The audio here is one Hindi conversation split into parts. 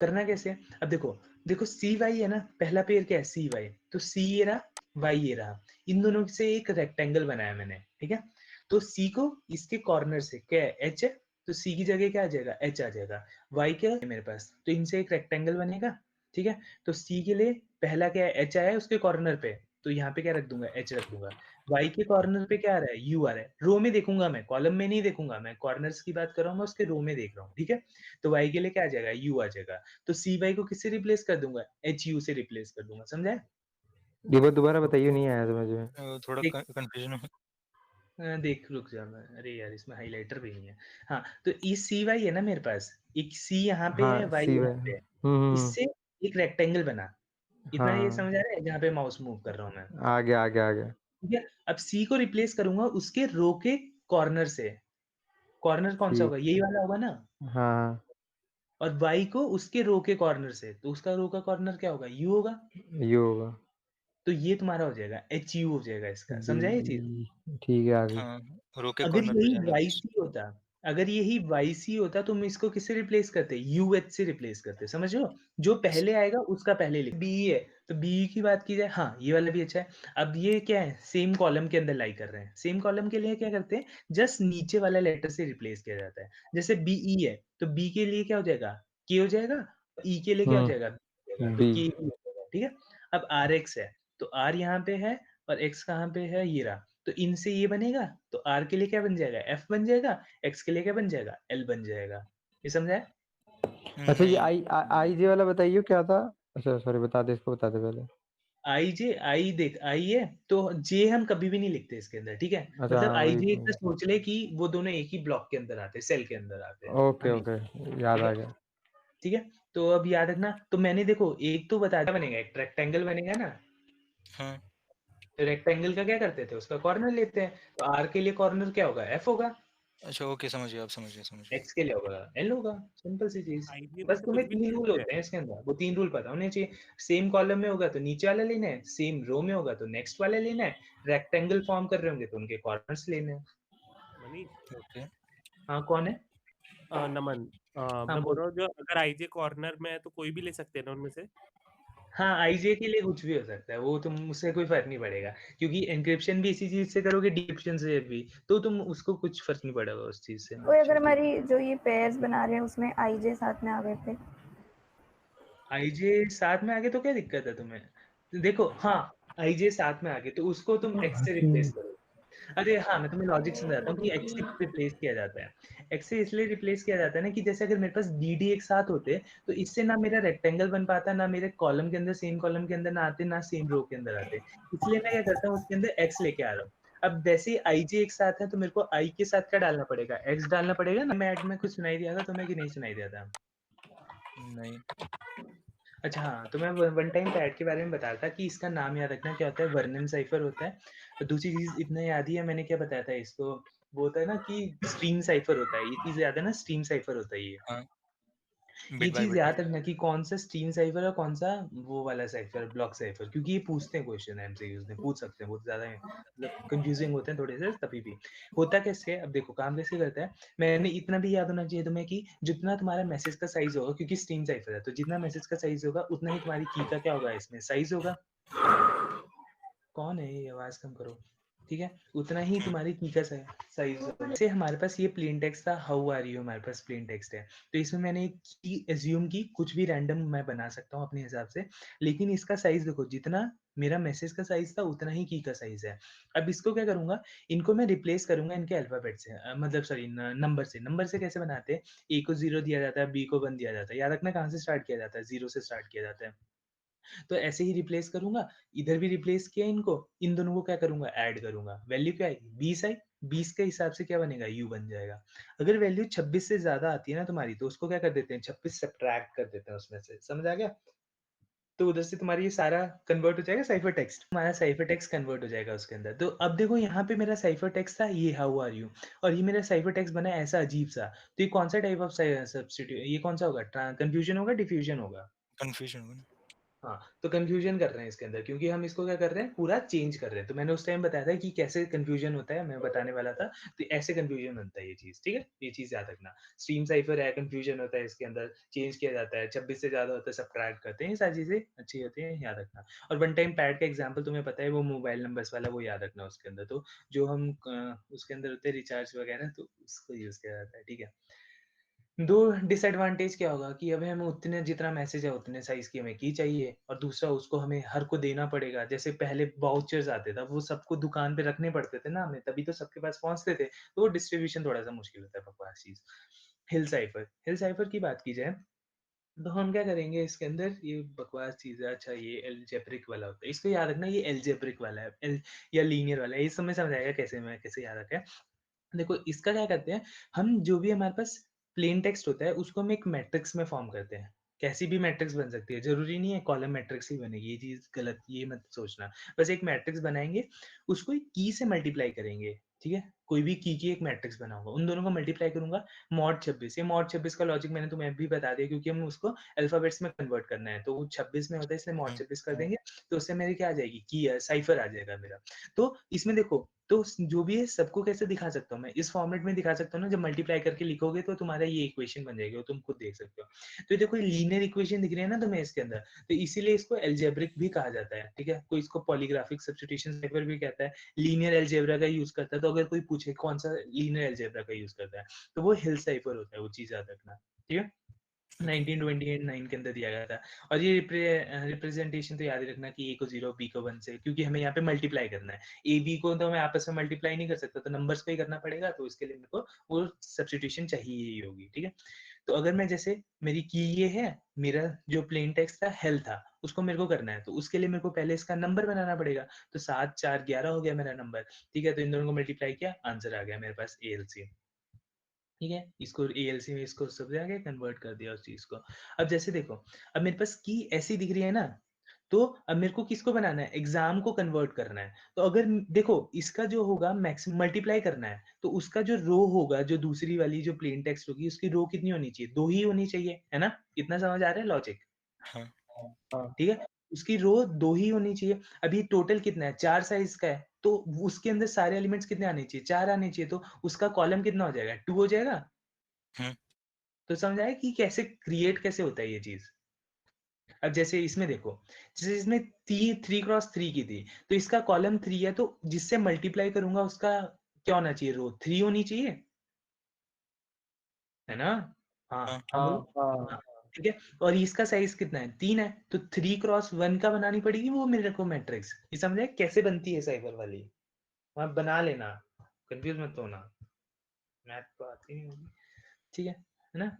करना कैसे है? अब देखो, देखो सी वाई है ना, पहला पेयर क्या है सी वाई, तो सी ये रहा, वाई ये रहा, इन दोनों से एक रेक्टेंगल बनाया मैंने, ठीक है। तो सी को इसके कॉर्नर से क्या है एच है, तो सी की जगह क्या आ जाएगा एच आ जाएगा, वाई क्या है मेरे पास, तो इनसे एक रेक्टेंगल बनेगा, ठीक है। तो सी के लिए पहला क्या है एच आया है उसके कॉर्नर पे, तो यहाँ पे क्या रख दूंगा एच रख दूंगा। वाई के कॉर्नर पे क्या आ रहा है यू आ रहा है, रो में देखूंगा मैं, कॉलम में नहीं देखूंगा मैं, कॉर्नर्स की बात कर रहा हूँ मैं, उसके रो में देख रहा हूँ, ठीक है। तो वाई के लिए क्या आ जाएगा यू आ जाएगा, तो सी वाई को किससे रिप्लेस कर दूंगा एच यू से रिप्लेस कर दूंगा, समझा है? ये बात दोबारा बताइए, नहीं आया समझ में। थोड़ा देख कंफ्यूजन है। देख रुक जा मैं, अरे यार इसमें हाइलाइटर भी नहीं है। हाँ, तो ये सी वाई है ना मेरे पास, एक सी यहाँ पे है हाँ वाई सी यहाँ वाई। पे है, हम्म। इससे एक रेक्टेंगल बना, इतना ये हाँ समझ आ रहा है जहाँ पे माउस मूव कर रहा हूँ मैं, आ गया आ गया आ गया। ठीक है। अब सी को रिप्लेस करूंगा उसके रो के कॉर्नर से, कॉर्नर कौन सा ठीक। होगा यही वाला होगा ना, हाँ और वाई को उसके रो के कॉर्नर से, तो उसका रो का कॉर्नर क्या होगा यू होगा, ये होगा। तो ये तुम्हारा हो जाएगा एच यू हो जाएगा इसका, डी। समझा ये चीज? ठीक है, आ गई। हाँ, रो के अगर कॉर्नर पे यही जाना। वाई सी होता, अगर यही वाई सी होता तो हम इसको किससे रिप्लेस करते यू एच से रिप्लेस करते, समझ रहे हो? जो पहले आएगा उसका पहले लिख, बी है तो बी की बात की जाए, हाँ ये वाला भी अच्छा है। अब ये क्या है सेम कॉलम के अंदर लाई कर रहे हैं, सेम कॉलम के लिए क्या करते हैं जस्ट नीचे वाला लेटर से रिप्लेस किया जाता है, जैसे बी ई है तो बी के लिए क्या हो जाएगा के हो जाएगा, ई के लिए क्या हो जाएगा बी हो जाएगा, तो बी। के हो जाएगा, ठीक है। अब आर एक्स है, तो आर यहाँ पे है और एक्स कहाँ पे है ये रहा, तो इनसे ये बनेगा, तो आर के लिए क्या बन जाएगा एफ बन जाएगा, एक्स के लिए क्या बन जाएगा एल बन जाएगा, ये समझा है? अच्छा ये नहीं। आई जे वाला बताइए क्या था। अच्छा सॉरी, बता दे, इसको बता दे पहले। आई जे, आई देख आई है तो जे हम कभी भी नहीं लिखते इसके अंदर, ठीक है। अच्छा मतलब हाँ आई वही जे तो। का सोच ले कि वो दोनों एक ही ब्लॉक के अंदर आते हैं, सेल के अंदर आते हैं ओके हमेशा, ओके, याद ठीक है। आ गया। ठीक है, तो अब याद रखना, तो मैंने देखो एक तो बता दिया बनेगा, एक रेक्टेंगल बनेगा ना, हाँ। तो रेक्टेंगल का क्या करते थे उसका कॉर्नर लेते हैं, तो आर के लिए कॉर्नर क्या होगा एफ होगा, अच्छा ओके, समझ गया, आप समझ गया, समझ गया। एक्स के लिए होगा एल होगा, सिंपल सी चीज। आईजी में बस तो कुछ तुम्हें भी 3 लिख रूल सकते हैं। होते हैं इसके अंदर, वो 3 रूल पता होने चाहिए। सेम कॉलम में होगा तो नीचे वाला लेना है, सेम रो में होगा तो नेक्स्ट वाला लेना है, रेक्टेंगल फॉर्म कर रहे होंगे तो उनके कॉर्नर्स लेने हैं। मनीष, ओके। हाँ कौन है? नमन, हाँ मैं बोल बोल। रहा हूँ जो अगर आईजे कॉर्नर में है तो कोई भी ले सकते हैं ना उनमें से। हाँ आईजे के लिए कुछ भी हो सकता है, वो तुम उससे कोई फर्क नहीं पड़ेगा, क्योंकि एनक्रिप्शन भी इसी चीज से करोगे, डिक्रिप्शन से भी, तो तुम उसको कुछ फर्क नहीं पड़ेगा उस चीज से। कोई अगर चल ठीक हमारी जो ये पेयर्स बना रहे हैं उसमें आईजे साथ में आ गए थे। आईजे साथ में आगे तो क्या दिक्कत है तुम्हें? देखो हाँ, आईजे साथ में आगे तो उसको तुम एक्स से रिप्लेस करो। अरे हाँ, मैं तुम्हें लॉजिक समझाता हूँ कि एक्स से रिप्लेस किया जाता है। एक्स से इसलिए रिप्लेस किया जाता है ना कि जैसे अगर मेरे पास डी डी एक साथ होते तो इससे ना मेरा रेक्टेंगल बन पाता, ना मेरे कॉलम के अंदर सेम कॉलम के अंदर ना आते, ना सेम रो के अंदर आते, इसलिए मैं क्या करता हूँ उसके अंदर एक्स लेके आ रहा हूँ। अब वैसे ही आई जे एक साथ है तो मेरे को आई के साथ क्या डालना पड़ेगा एक्स डालना पड़ेगा ना। मैं ऐड में कुछ सुनाई दिया था तुम्हें कि नहीं सुनाई दिया था? नहीं। अच्छा हाँ, तो मैं वन टाइम पैड के बारे में बता रहा था कि इसका नाम याद रखना क्या होता है, वर्णन साइफर होता है। और दूसरी चीज इतना याद ही है मैंने क्या बताया था इसको, वो होता है ना कि स्ट्रीम साइफर होता है, ये चीज याद है ना, स्ट्रीम साइफर होता है ये। हाँ, ये बिट बाय चीज बिट। याद रखना कि कौन सा स्ट्रीम साइफर और कौन सा वो वाला साइफर ब्लॉक साइफर, क्योंकि ये पूछते हैं क्वेश्चन एमसीक्यूज में, पूछ सकते हैं बहुत ज्यादा मतलब कंफ्यूजिंग होते हैं थोड़े से तभी भी। होता कैसे है अब देखो काम कैसे करता है, मैंने इतना भी याद होना चाहिए तुम्हें कि जितना तुम्हारा मैसेज का साइज होगा, क्योंकि स्ट्रीम साइफर है तो जितना मैसेज का साइज होगा उतना ही तुम्हारी की का क्या होगा इसमें साइज होगा। कौन है ये, आवाज कम करो, ठीक है। उतना ही तुम्हारी की का साइज होगा। जैसे हमारे पास ये प्लेन टेक्स्ट था हाउ आर यू, हमारे पास प्लेन टेक्स्ट है, तो इसमें मैंने एक की एज्यूम की, कुछ भी रैंडम मैं बना सकता हूँ अपने हिसाब से, लेकिन इसका साइज देखो जितना मेरा मैसेज का साइज था उतना ही की का साइज है। अब इसको क्या करूंगा, इनको मैं रिप्लेस करूंगा इनके अल्फाबेट से, मतलब सॉरी नंबर से। नंबर से कैसे बनाते हैं, ए को 0 दिया जाता है, बी को 1 दिया जाता है, याद रखना कहाँ से स्टार्ट किया जाता है, 0 से स्टार्ट किया जाता है। तो ऐसे ही रिप्लेस करूंगा, इधर भी रिप्लेस किया इनको, इन दोनों को क्या करूंगा ऐड करूंगा, वैल्यू क्या आएगी 20 आई, 20 के हिसाब से क्या बनेगा यू बन जाएगा। अगर वैल्यू 26 से ज्यादा आती है ना तुम्हारी, तो उसको क्या कर देते हैं 26 सब्ट्रैक्ट कर देते हैं उसमें से, समझ आ गया? तो उधर से तुम्हारी ये सारा कन्वर्ट हो जाएगा साइफर टेक्स्ट, हमारा साइफर टेक्स्ट कन्वर्ट हो जाएगा उसके अंदर। तो अब देखो यहाँ पे मेरा साइफर टेक्स्ट था ये हाउ आर यू, और ये मेरा साइफर टेक्स्ट बना ऐसा अजीब सा, तो ये कौन सा टाइप ऑफ सब्स्टिट्यूट, ये कौन सा होगा, कंफ्यूजन होगा डिफ्यूजन होगा? कंफ्यूजन हुआ ना। हाँ, तो कन्फ्यूजन कर रहे हैं इसके अंदर क्योंकि हम इसको क्या कर रहे हैं पूरा चेंज कर रहे हैं। तो मैंने उस टाइम बताया था कि कैसे कन्फ्यूजन होता है, मैं बताने वाला था। तो ऐसे कन्फ्यूजन बनता है ये चीज़, ठीक है? ये चीज़ याद रखना। स्ट्रीम साइफर है, कन्फ्यूजन होता है इसके अंदर, चेंज किया जाता है, 26 से ज़्यादा होता है सब्ट्रैक्ट करते हैं, ये सारी चीज़ें अच्छी होती हैं, याद रखना। और वन टाइम पैड का एग्ज़ाम्पल तुम्हें पता है वो मोबाइल नंबर्स वाला, वो याद रखना उसके अंदर। तो जो हम उसके अंदर होते हैं रिचार्ज वगैरह, तो उसको यूज़ किया जाता है, ठीक है? 2 डिसएडवांटेज क्या होगा कि अब हमें उतने जितना मैसेज है उतने साइज़ की हमें की चाहिए और दूसरा उसको हमें हर को देना पड़ेगा। जैसे पहले वाउचर्स आते थे, वो सबको दुकान पे रखने पड़ते थे ना हमें, तभी तो सबके पास पहुँचते थे। तो वो डिस्ट्रीब्यूशन थोड़ा-सा मुश्किल होता है, बकवास चीज़। हिल साइफ़र की बात की जाए, तो हम क्या करेंगे इसके अंदर, ये बकवास चीज़ है। अच्छा, ये अलजेब्रिक वाला होता है, इसको याद रखना, ये अलजेब्रिक वाला है, एल या लीनियर वाला है। ये समझ आएगा कैसे याद रखें। देखो इसका क्या करते हैं, हम जो भी हमारे पास प्लेन टेक्स्ट होता है उसको हम एक मैट्रिक्स में फॉर्म करते हैं। कैसी भी मैट्रिक्स बन सकती है, ज़रूरी नहीं है कॉलम मैट्रिक्स ही बनेगी, ये चीज़ गलत, ये मत सोचना। बस एक मैट्रिक्स बनाएँगे, उसको एक की से मल्टीप्लाई करेंगे, ठीक है? कोई भी की एक मैट्रिक्स बनाऊँगा, उन दोनों को मल्टीप्लाई करूँगा मॉड 26। ये मॉड 26 का लॉजिक मैंने तुम्हें अभी बता दिया क्योंकि हम उसको अल्फ़ाबेट्स में कन्वर्ट करना है। तो वो 26 में होता है इसलिए मॉड 26 कर देंगे, तो उससे मेरी क्या आ जाएगी, की साइफ़र आ जाएगा मेरा। तो इसमें देखो, तो जो भी है सबको कैसे दिखा सकता हूँ मैं, इस फॉर्मेट में दिखा सकता हूँ ना, जब मल्टीप्लाई करके लिखोगे तो तुम्हारा ये इक्वेशन बन जाएगी, वो तुम खुद देख सकते हो। तो देखो ये लीनियर इक्वेशन दिख रही है ना तुम्हें इसके अंदर, तो इसीलिए इसको अलजेब्रिक भी कहा जाता है, ठीक है? कोई इसको पॉलीग्राफिक सब्स्टिट्यूशन साइफर भी कहता है, लीनियर अलजेब्रा का यूज करता है। तो अगर कोई पूछे कौन सा लीनियर अलजेब्रा का यूज करता है, तो वो हिल साइफर होता है, वो चीज याद रखना, ठीक है? 1928 9 के अंदर दिया गया था। और ये रिप्रेजेंटेशन तो याद ही रखना कि ए को 0 बी को 1 से, क्योंकि हमें यहाँ पे मल्टीप्लाई करना है। ए बी को तो मैं आपस में मल्टीप्लाई नहीं कर सकता, तो नंबर्स पे ही करना पड़ेगा, तो इसके लिए मेरे को वो सब्स्टिट्यूशन चाहिए ही होगी, ठीक है? तो अगर मैं जैसे मेरी की ये है, मेरा जो प्लेन टेक्स्ट था हेल था, उसको मेरे को करना है, तो उसके लिए मेरे को पहले इसका नंबर बनाना पड़ेगा। तो 7 4 11 हो गया मेरा नंबर, ठीक है? तो इन दोनों को मल्टीप्लाई किया, आंसर आ गया मेरे पास एएलसी। ठीक है? इसको एएलसी में इसको सब आगे कन्वर्ट कर दिया उस चीज़ को। अब जैसे देखो, अब मेरे पास की ऐसी दिख रही है ना, तो अब मेरे को किसको बनाना है? एग्ज़ाम को कन्वर्ट करना है। तो अगर देखो इसका जो होगा मल्टीप्लाई करना है, तो उसका जो रो होगा, जो दूसरी वाली जो प्लेन टेक्स्ट होगी, उसकी रो कितनी होनी चाहिए? 2 ही होनी चाहिए, है ना? इतना समझ आ रहा है लॉजिक? हाँ। हाँ ठीक है? उसकी रो 2 ही होनी चाहिए। अभी टोटल कितना है? 4 साइज़ का है, तो उसके अंदर सारे एलिमेंट्स कितने आने चाहिए? 4 आने चाहिए, तो उसका कॉलम कितना हो जाएगा? 2 हो जाएगा? हुँ, तो समझ आया कि कैसे क्रिएट कैसे होता है ये चीज़? अब जैसे इसमें देखो, जैसे इसमें 3 क्रॉस 3 की थी, तो इसका कॉलम 3 है, तो जिससे मल्टीप्लाई करूँगा उसका क्या होना चाहिए? रो 3 होनी चाहिए, है ना? हाँ। हाँ, बोलो। हाँ हाँ, ठीक है। और इसका साइज़ कितना है? 3 है, तो 3 क्रॉस 1 का बनानी पड़ेगी वो मेरे को मैट्रिक्स। ये समझ आए कैसे बनती है साइफर वाली? वहाँ बना लेना, कन्फ्यूज़ मत होना। मैथ तो आती नहीं होगी, ठीक है ना?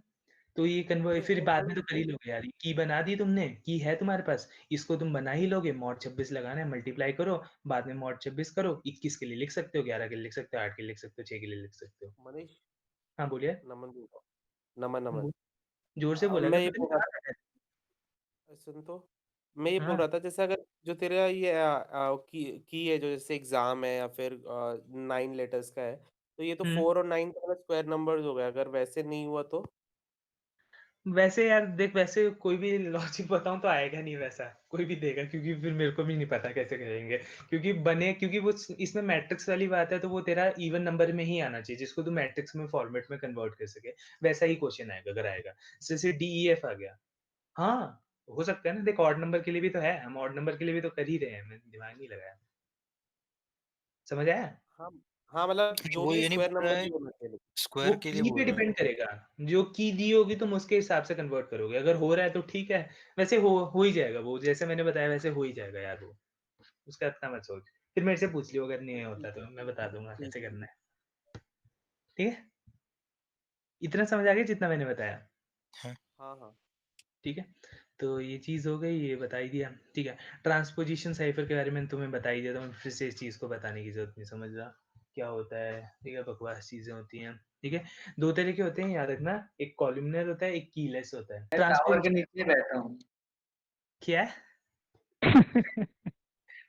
तो ये फिर बाद में तो कर ही लोगे यार, की बना दी तुमने, की है तुम्हारे पास, इसको तुम बना ही लोगे। मॉड 26 लगाना है, मल्टीप्लाई करो, बाद में मॉड 26 करो। 21 के लिए लिख सकते हो, 11 के लिए लिख सकते हो, 8 के लिए लिख सकते हो, 6 के लिए लिख सकते हो। मनीष, हाँ, बोलिए। नमन बोल रहा हूँ। नमन नमन। जोर से बोला मैं कर, ये पता नहीं बोल रहा कहाँ बैठा था, सुन तो, मैं ये है। बोल हाँ। रहा था जैसे अगर जो तेरा ये की है जो जैसे एग्जाम है या फिर 9 लेटर्स का है, तो ये तो हुँ। 4 और 9 का स्क्वायर नंबर्स हो गया, अगर वैसे नहीं हुआ तो? वैसे यार देख, वैसे कोई भी लॉजिक बताऊँ तो आएगा नहीं वैसा, कोई भी देगा, क्योंकि फिर मेरे को भी नहीं पता कैसे करेंगे। क्योंकि वो इसमें मैट्रिक्स वाली बात है, तो वो तेरा इवन नंबर में ही आना चाहिए, जिसको तू मैट्रिक्स में फॉर्मेट में कन्वर्ट कर सके। वैसा ही क्वेश्चन आएगा अगर आएगा। जैसे डीईएफ आ गया। हाँ, हो सकता है ना, देख ऑड नंबर के लिए भी तो है, हम ऑड नंबर के लिए भी तो कर ही रहे हैं, मैंने दिमाग नहीं लगाया। समझ आया? हाँ हाँ, मतलब जो वो भी ये नहीं स्क्वायर बोल रहा नंबर है, ही होना चाहिए। वो स्क्वायर के लिए की पे बोल रहा है। डिपेंड करेगा, जो की दी होगी तुम उसके हिसाब से कन्वर्ट करोगे, अगर हो रहा है तो ठीक है। वैसे हो ही जाएगा वो, जैसे मैंने बताया वैसे हो ही जाएगा यार वो, उसका इतना मत सोच। फिर मेरे से पूछ लियो अगर नहीं होता तो मैं बता दूंगा ठीक कैसे है। करना है, ठीक है? इतना समझ आ गया जितना मैंने बताया, हाँ, हाँ हाँ। ठीक है? तो ये चीज़ हो गई, ये बता ही दिया, ठीक है? ट्रांसपोजिशन साइफर के बारे में तुम्हें बता ही दिया, तो मैं फिर से इस चीज़ को बताने की ज़रूरत नहीं, समझ रहा क्या होता है, ठीक है? बकवास चीज़ें होती हैं, ठीक है? 2 तरह के होते हैं, याद रखना, एक कॉलमनर होता है, एक कीलेस होता है। मैं टावर के ट्रांसपोजिशन नीचे बैठा हूँ। क्या है?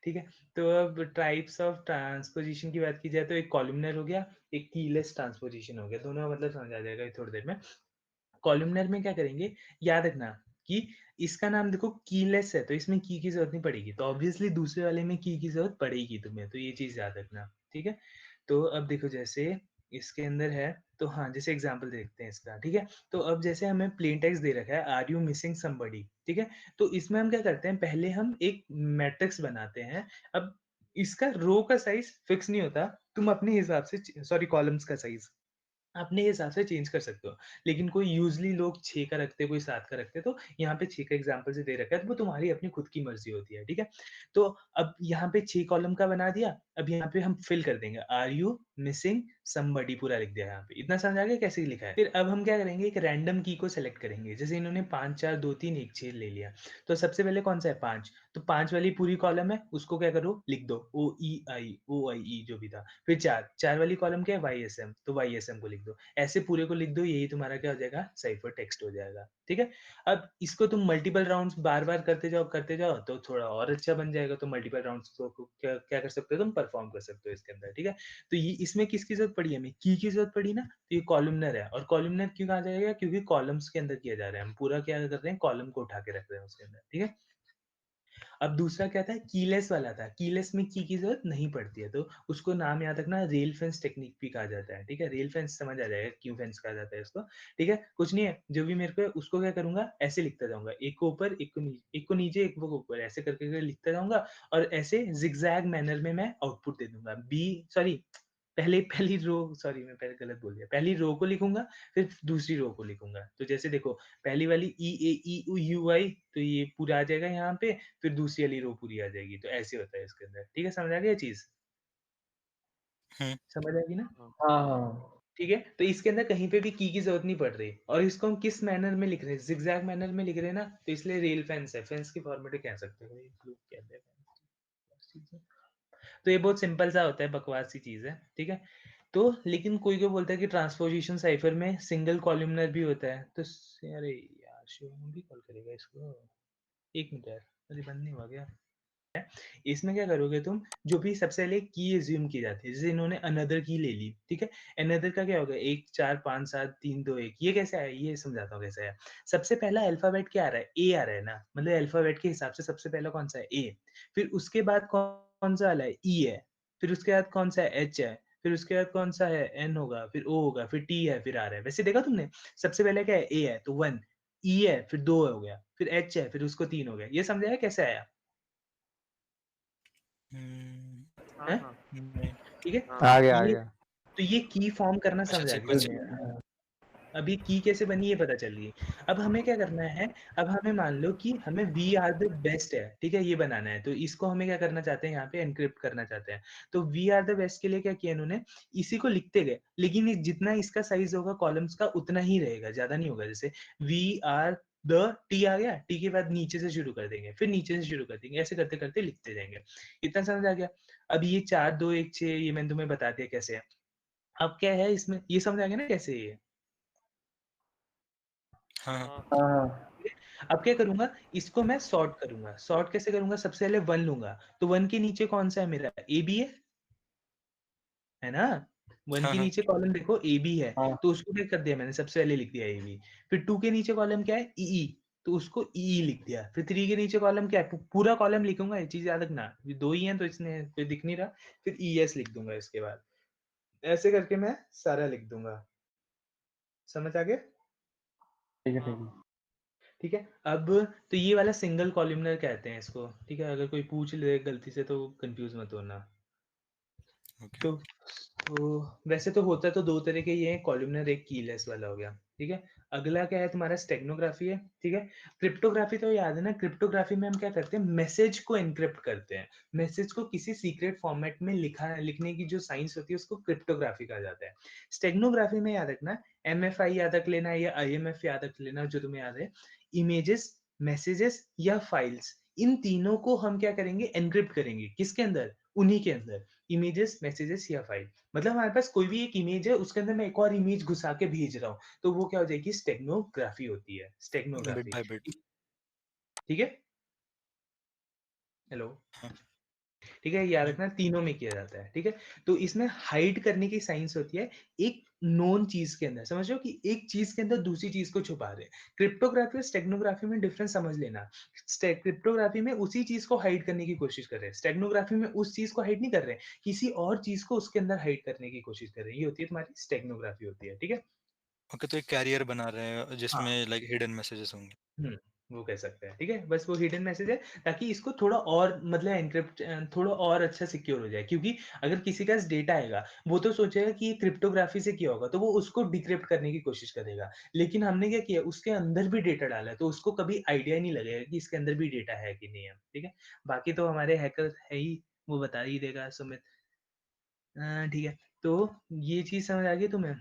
ठीक है? तो अब टाइप्स ऑफ ट्रांसपोजिशन की बात की जाए, तो एक कॉलमनर हो गया, एक कीलेस ट्रांसपोजिशन हो गया, दोनों का मतलब समझ आ जाएगा ये थोड़ी देर में। कॉलमनर में क्या करेंगे, याद रखना कि इसका नाम देखो कीलेस है, तो इसमें की जरूरत नहीं पड़ेगी, तो ऑब्वियसली दूसरे वाले में की जरूरत पड़ेगी तुम्हें, तो ये चीज याद रखना, ठीक है। तो अब देखो जैसे इसके अंदर है, तो हाँ जैसे एग्जांपल देखते हैं इसका, ठीक है। तो अब जैसे हमें प्लेन टेक्स्ट दे रखा है, आर यू मिसिंग समबडी, ठीक है। तो इसमें हम क्या करते हैं, पहले हम एक मैट्रिक्स बनाते हैं। अब इसका रो का साइज फिक्स नहीं होता, तुम अपने हिसाब से, सॉरी कॉलम्स का साइज अपने हिसाब से चेंज कर सकते हो, लेकिन कोई यूजली लोग 6 का रखते हैं, कोई 7 का रखते हैं, तो यहाँ पे 6 का एग्जांपल से दे रखा है, तो वो तुम्हारी अपनी खुद की मर्जी होती है, ठीक है। तो अब यहाँ पे 6 कॉलम का बना दिया, अब यहाँ पे हम फिल कर देंगे, आर यू मिसिंग समबडी, पूरा लिख दिया यहाँ पे, इतना समझ आ गया कैसे लिखा है। फिर अब हम क्या करेंगे, एक रैंडम की को सेलेक्ट करेंगे, जैसे इन्होंने 5 4 2 3 1 6 ले लिया, तो सबसे पहले कौन सा है 5, तो 5 वाली पूरी कॉलम है, उसको क्या करो लिख दो ओ आई ई जो भी था। फिर 4 वाली कॉलम क्या है YSM, तो YSM को लिख दो, ऐसे पूरे को लिख दो, यही तुम्हारा क्या हो जाएगा, साइफर टेक्स्ट हो जाएगा, ठीक है। अब इसको तुम मल्टीपल राउंड्स बार बार करते जाओ तो थोड़ा और अच्छा बन जाएगा, तो मल्टीपल राउंड्स को क्या क्या कर सकते हो तुम, परफॉर्म कर सकते हो इसके अंदर, ठीक है। तो ये इसमें किसकी जरूरत पड़ी, हमें की जरूरत पड़ी ना, तो ये कॉलमनर है, और कॉलमनर क्यों कहा जाएगा, क्योंकि कॉलम्स के अंदर किया जा रहा है, हम पूरा क्या कर रहे हैं, कॉलम को उठा के रख रहे हैं उसके अंदर, ठीक है। अब दूसरा क्या था, कीलेस वाला था, कीलेस में की जरूरत नहीं पड़ती है, तो उसको नाम याद रखना, रेल फेंस टेक्निक भी कहा जाता है, ठीक है। रेल फेंस समझ आ जाएगा क्यों फेंस कहा जाता है इसको, ठीक है। कुछ नहीं है, जो भी मेरे को है, उसको क्या करूंगा, ऐसे लिखता जाऊंगा, एक को ऊपर एक को नीचे, एक को नीचे एक को ऊपर, ऐसे करके लिखता जाऊंगा, और ऐसे जिगजैग मैनर में मैं आउटपुट दे दूंगा। पहली रो, सॉरी मैं पहले गलत बोल दिया, पहली रो को लिखूंगा, फिर दूसरी रो को लिखूंगा, तो जैसे देखो पहली वाली EAEUI, तो ये पूरा आ जाएगा यहाँ पे, फिर दूसरी वाली रो पूरी आ जाएगी, तो ऐसे होता है इसके अंदर, ठीक है। समझ आ गया चीज, हम्म समझ आ गई ना, हाँ हाँ ठीक है। तो इसके अंदर कहीं पे भी की जरूरत नहीं पड़ रही, और इसको हम किस मैनर में लिख रहे हैं, जिगजैग मैनर में लिख रहे हैं ना, तो इसलिए रेल फेंस है, फेंस की फॉर्मेट कह सकते हो, तो ये बहुत सिंपल सा होता है, बकवास सी चीज है, ठीक है। तो लेकिन कोई को बोलता है कि ट्रांसपोजिशन साइफर में सिंगल कॉलमनर भी होता है, तो अरे यार शिवम भी कॉल करेगा इसको, एक मिनट यार, अरे बंद नहीं हुआ क्या। इसमें क्या करोगे तुम, जो भी सबसे पहले की एज्यूम की जाती है, जैसे इन्होंने अनदर की ले ली, ठीक है। अनदर का क्या होगा, 1 4 5 7 3 2 1, ये कैसे आया, ये समझाता हूँ कैसे आया। सबसे पहला अल्फाबेट क्या आ रहा है, ए आ रहा है ना, मतलब अल्फाबेट के हिसाब से सबसे पहला कौन सा है, ए। फिर उसके बाद कौन सा वाला है, ई है। फिर उसके बाद कौन सा है, एच है। फिर उसके बाद कौन सा है, एन होगा, फिर ओ होगा, फिर टी है, फिर आर है। वैसे देखा तुमने, सबसे पहले क्या है, ए है तो 1, ई है फिर 2 हो गया, फिर एच है फिर उसको 3 हो गया, ये समझाया कैसे आया हम्म, हाँ है, हाँ नहीं ठीक है। हाँ आ गया आ ये गया। तो ये की फॉर्म करना अच्छा समझ आ सीक्वेंस गया, अभी की कैसे बनी ये पता चल गई। अब हमें क्या करना है, अब हमें मान लो कि हमें वी आर द बेस्ट है, ठीक है, ये बनाना है, तो इसको हमें क्या करना चाहते हैं, यहाँ पे एनक्रिप्ट करना चाहते हैं। तो वी आर द बेस्ट के लिए क्या किया इन्होंने, इसी को लिखते गए, लेकिन जितना इसका साइज होगा कॉलम्स का उतना ही रहेगा, ज्यादा नहीं होगा। जैसे वी आर द, टी आ गया, टी के बाद नीचे से शुरू कर देंगे, फिर नीचे से शुरू कर देंगे, ऐसे करते करते लिखते जाएंगे। इतना समझ आ गया। अब ये 4 2 1 6 ये मैंने तुम्हें बता दिया कैसे है। अब क्या है इसमें, ये समझ आ गया ना कैसे ये, हाँ हाँ हाँ हाँ हाँ अब क्या करूंगा, इसको मैं सॉर्ट करूंगा, सॉर्ट कैसे करूंगा, सबसे पहले 1 लूंगा, तो 1 के नीचे कौन सा है मेरा, ए बी है ना। 1 हाँ के हाँ नीचे कॉलम देखो ए बी है, हाँ तो उसको क्या कर दिया मैंने, सबसे पहले लिख दिया ए बी। फिर 2 के नीचे कॉलम क्या है, ई, तो उसको ई लिख दिया। फिर 3 के नीचे कॉलम क्या है, पूरा कॉलम लिखूंगा, ये चीज याद रखना, ये 2 ही हैं तो इसने कोई दिख नहीं रहा, फिर ई एस लिख दूंगा इसके बाद, ऐसे करके मैं सारा लिख दूंगा। समझ आ गया, ठीक है हाँ ठीक है। ठीक है। अब तो ये वाला सिंगल कॉलमनर कहते हैं इसको, ठीक है, अगर कोई पूछ ले गलती से तो कंफ्यूज मत होना। ओके तो वैसे तो होता तो 2 तरह के ये हैं, कॉलमनर एक कीलेस वाला हो गया, ठीक है। अगला क्या है तुम्हारा, स्टेगनोग्राफी है, ठीक है। क्रिप्टोग्राफी तो याद है ना, क्रिप्टोग्राफी में हम क्या करते हैं, मैसेज को एनक्रिप्ट करते हैं, मैसेज को किसी सीक्रेट फॉर्मेट में लिखने की जो साइंस होती है उसको क्रिप्टोग्राफी कहा जाता है। स्टेगनोग्राफी में याद रखना, MFI याद रख लेना या IMF याद रख लेना, जो तुम्हें याद है, इमेजेस, मैसेजेस या फाइल्स, इन तीनों को हम क्या करेंगे, एनक्रिप्ट करेंगे, किसके अंदर, उन्हीं के अंदर, इमेजेस, मैसेजेस या फाइल। मतलब हमारे पास कोई भी एक इमेज है, उसके अंदर मैं एक और इमेज घुसा के भेज रहा हूँ, तो वो क्या हो जाएगी, स्टेगनोग्राफी होती है, बिट स्टेगनोग्राफी, बाय बिट ठीक है। हेलो, हाँ ठीक है, याद रखना तीनों में किया जाता है, ठीक है। तो इसमें हाइड करने की साइंस होती है एक नोन चीज के अंदर, समझ रहे हो कि एक चीज के अंदर दूसरी चीज को छुपा रहे हैं। क्रिप्टोग्राफी और स्टेगनोग्राफी में डिफरेंस समझ लेना। क्रिप्टोग्राफी में उसी चीज को हाइड करने की कोशिश कर रहे हैं, स्टेगनोग्राफी में उस चीज को हाइड नहीं कर रहे हैं, किसी और चीज को उसके अंदर हाइड करने की कोशिश कर रहे हैं। ये होती है तुम्हारी स्टेगनोग्राफी होती है, ठीक है। ओके, तो एक कैरियर बना रहे हैं हाँ। जिसमें लाइक हिडन मैसेजेस होंगे। वो कह सकते हैं, ठीक है। बस वो हिडन मैसेज है ताकि इसको थोड़ा और मतलब एन्क्रिप्ट थोड़ा और अच्छा सिक्योर हो जाए, क्योंकि अगर किसी का डेटा आएगा, वो तो सोचेगा कि ये क्रिप्टोग्राफी से किया होगा, तो वो उसको डिक्रिप्ट करने की कोशिश करेगा। लेकिन हमने क्या किया, उसके अंदर भी डेटा डाला है, तो उसको कभी आइडिया ही नहीं लगेगा कि इसके अंदर भी डेटा है कि नहीं है, ठीक है। बाकी तो हमारे हैकर है ही, वो बता ही देगा सुमित। ठीक है, तो ये चीज़ समझ आ गई तुम्हें?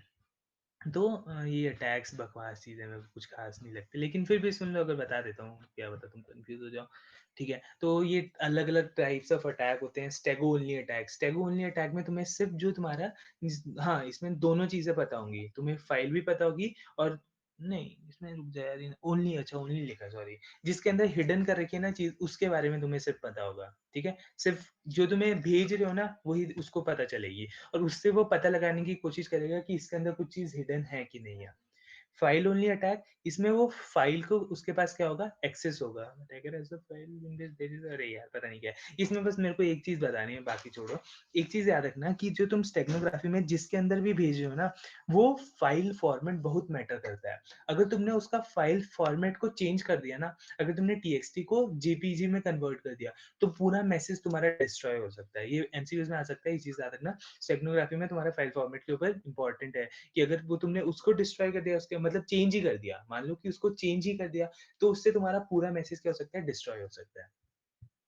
तो ये टैक्स बकवास चीज़ें मेरे को कुछ खास नहीं लगती, लेकिन फिर भी सुन लो, अगर बता देता हूँ, क्या पता तुम कंफ्यूज हो जाओ, ठीक है। तो ये अलग अलग टाइप्स ऑफ अटैक होते हैं। Stego only attack, stego only attack में तुम्हें सिर्फ जो तुम्हारा हाँ, इसमें दोनों चीज़ें पता होंगी, तुम्हें फाइल भी पता होगी, और नहीं इसमें रुक जा यार, ओनली, अच्छा ओनली लिखा, सॉरी, जिसके अंदर हिडन कर रखी है ना चीज़, उसके बारे में तुम्हें सिर्फ पता होगा, ठीक है। सिर्फ जो तुम्हें भेज रहे हो ना, वही उसको पता चलेगी, और उससे वो पता लगाने की कोशिश करेगा कि इसके अंदर कुछ चीज़ हिडन है कि नहीं है। फाइल ओनली अटैक, इसमें वो फाइल को उसके पास क्या होगा, एक्सेस होगा। अरे यार पता नहीं क्या है इसमें, बस मेरे को एक चीज बतानी है, बाकी छोड़ो। एक चीज याद रखना कि जो तुम स्टेगनोग्राफी में जिसके अंदर भी भेज रहे हो ना, वो फाइल फॉर्मेट बहुत मैटर करता है। अगर तुमने उसका फाइल फॉर्मेट को चेंज कर दिया ना, अगर तुमने txt को jpg में कन्वर्ट कर दिया, तो पूरा मैसेज तुम्हारा डिस्ट्रॉय हो सकता है। ये एमसीक्यूज में आ सकता है, ये चीज याद रखना। स्टेगनोग्राफी में तुम्हारे फाइल फॉर्मेट के ऊपर इंपॉर्टेंट है कि अगर वो तुमने उसको डिस्ट्रॉय कर दिया, उसके मतलब चेंज ही कर दिया, मान लो कि उसको चेंज ही कर दिया, तो उससे तुम्हारा पूरा मैसेज क्या हो सकता है, डिस्ट्रॉय हो सकता है,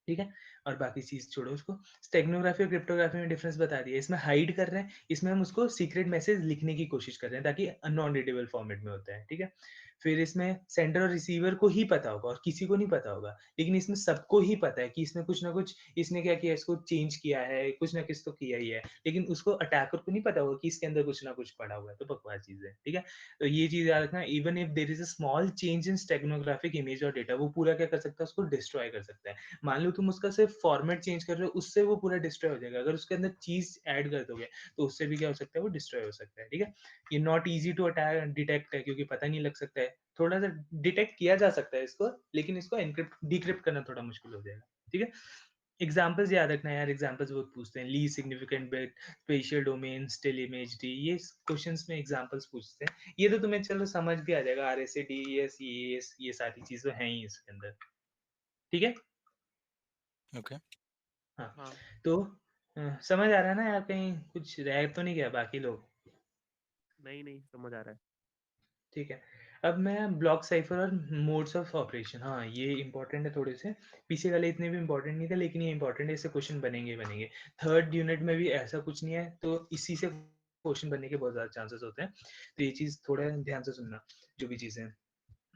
ठीक है। और बाकी चीज छोड़ो उसको। स्टेगनोग्राफी और क्रिप्टोग्राफी में डिफरेंस बता दिया। इसमें हाइड कर रहे हैं, इसमें हम उसको सीक्रेट मैसेज लिखने की कोशिश कर रहे हैं, ताकि नॉन रीडेबल फॉर्मेट में होता है, ठीक है। फिर इसमें सेंडर और रिसीवर को ही पता होगा और किसी को नहीं पता होगा, लेकिन इसमें सबको ही पता है कि इसमें कुछ ना कुछ इसने क्या किया, इसको चेंज किया है, कुछ ना कुछ तो किया ही है, लेकिन उसको अटैकर को नहीं पता होगा कि इसके अंदर कुछ ना कुछ पड़ा हुआ है। तो बकवास चीज है, ठीक है। तो ये चीज याद रखना, even if there is a small change in steganographic image और डेटा, वो पूरा क्या कर सकता है, उसको डिस्ट्रॉय कर सकता है। मान लो तुम उसका सिर्फ फॉर्मेट चेंज कर रहे हो, उससे वो पूरा डिस्ट्रॉय हो जाएगा। अगर उसके अंदर चीज ऐड कर दोगे, तो उससे भी क्या हो सकता है, वो डिस्ट्रॉय हो सकता है, ठीक है। ये not easy to attack detect है, क्योंकि पता नहीं लग सकता है। थोड़ा सा डिटेक्ट किया जा सकता है इसको, लेकिन इसको एनक्रिप्ट डिक्रिप्ट करना थोड़ा मुश्किल हो जाएगा, ठीक है। एग्जाम्पल्स याद रखना यार, एग्जाम्पल्स बहुत पूछते हैं। Least significant bit, spatial domain, still image D, ये क्वेश्चंस में एग्जाम्पल्स पूछते हैं। ये तो तुम्हें चलो समझ भी आ जाएगा, आरएसए, डीईएस, ईएएस, ये सारी चीजें हैं ही इसके अंदर, ठीक है। ओके। हाँ, हाँ तो समझ आ रहा है ना यार, कहीं कुछ रह तो नहीं गया बाकी लोग? नहीं नहीं समझ आ रहा है। ठीक है। अब मैं ब्लॉक साइफर और मोड्स ऑफ ऑपरेशन, हाँ ये इंपॉर्टेंट है थोड़े से। पीछे वाले इतने भी इंपॉर्टेंट नहीं थे, लेकिन ये इंपॉर्टेंट है, इससे क्वेश्चन बनेंगे बनेंगे। थर्ड यूनिट में भी ऐसा कुछ नहीं है, तो इसी से क्वेश्चन बनने के बहुत ज़्यादा चांसेस होते हैं। तो ये चीज़ थोड़ा ध्यान से सुनना, जो भी चीज़ें हैं।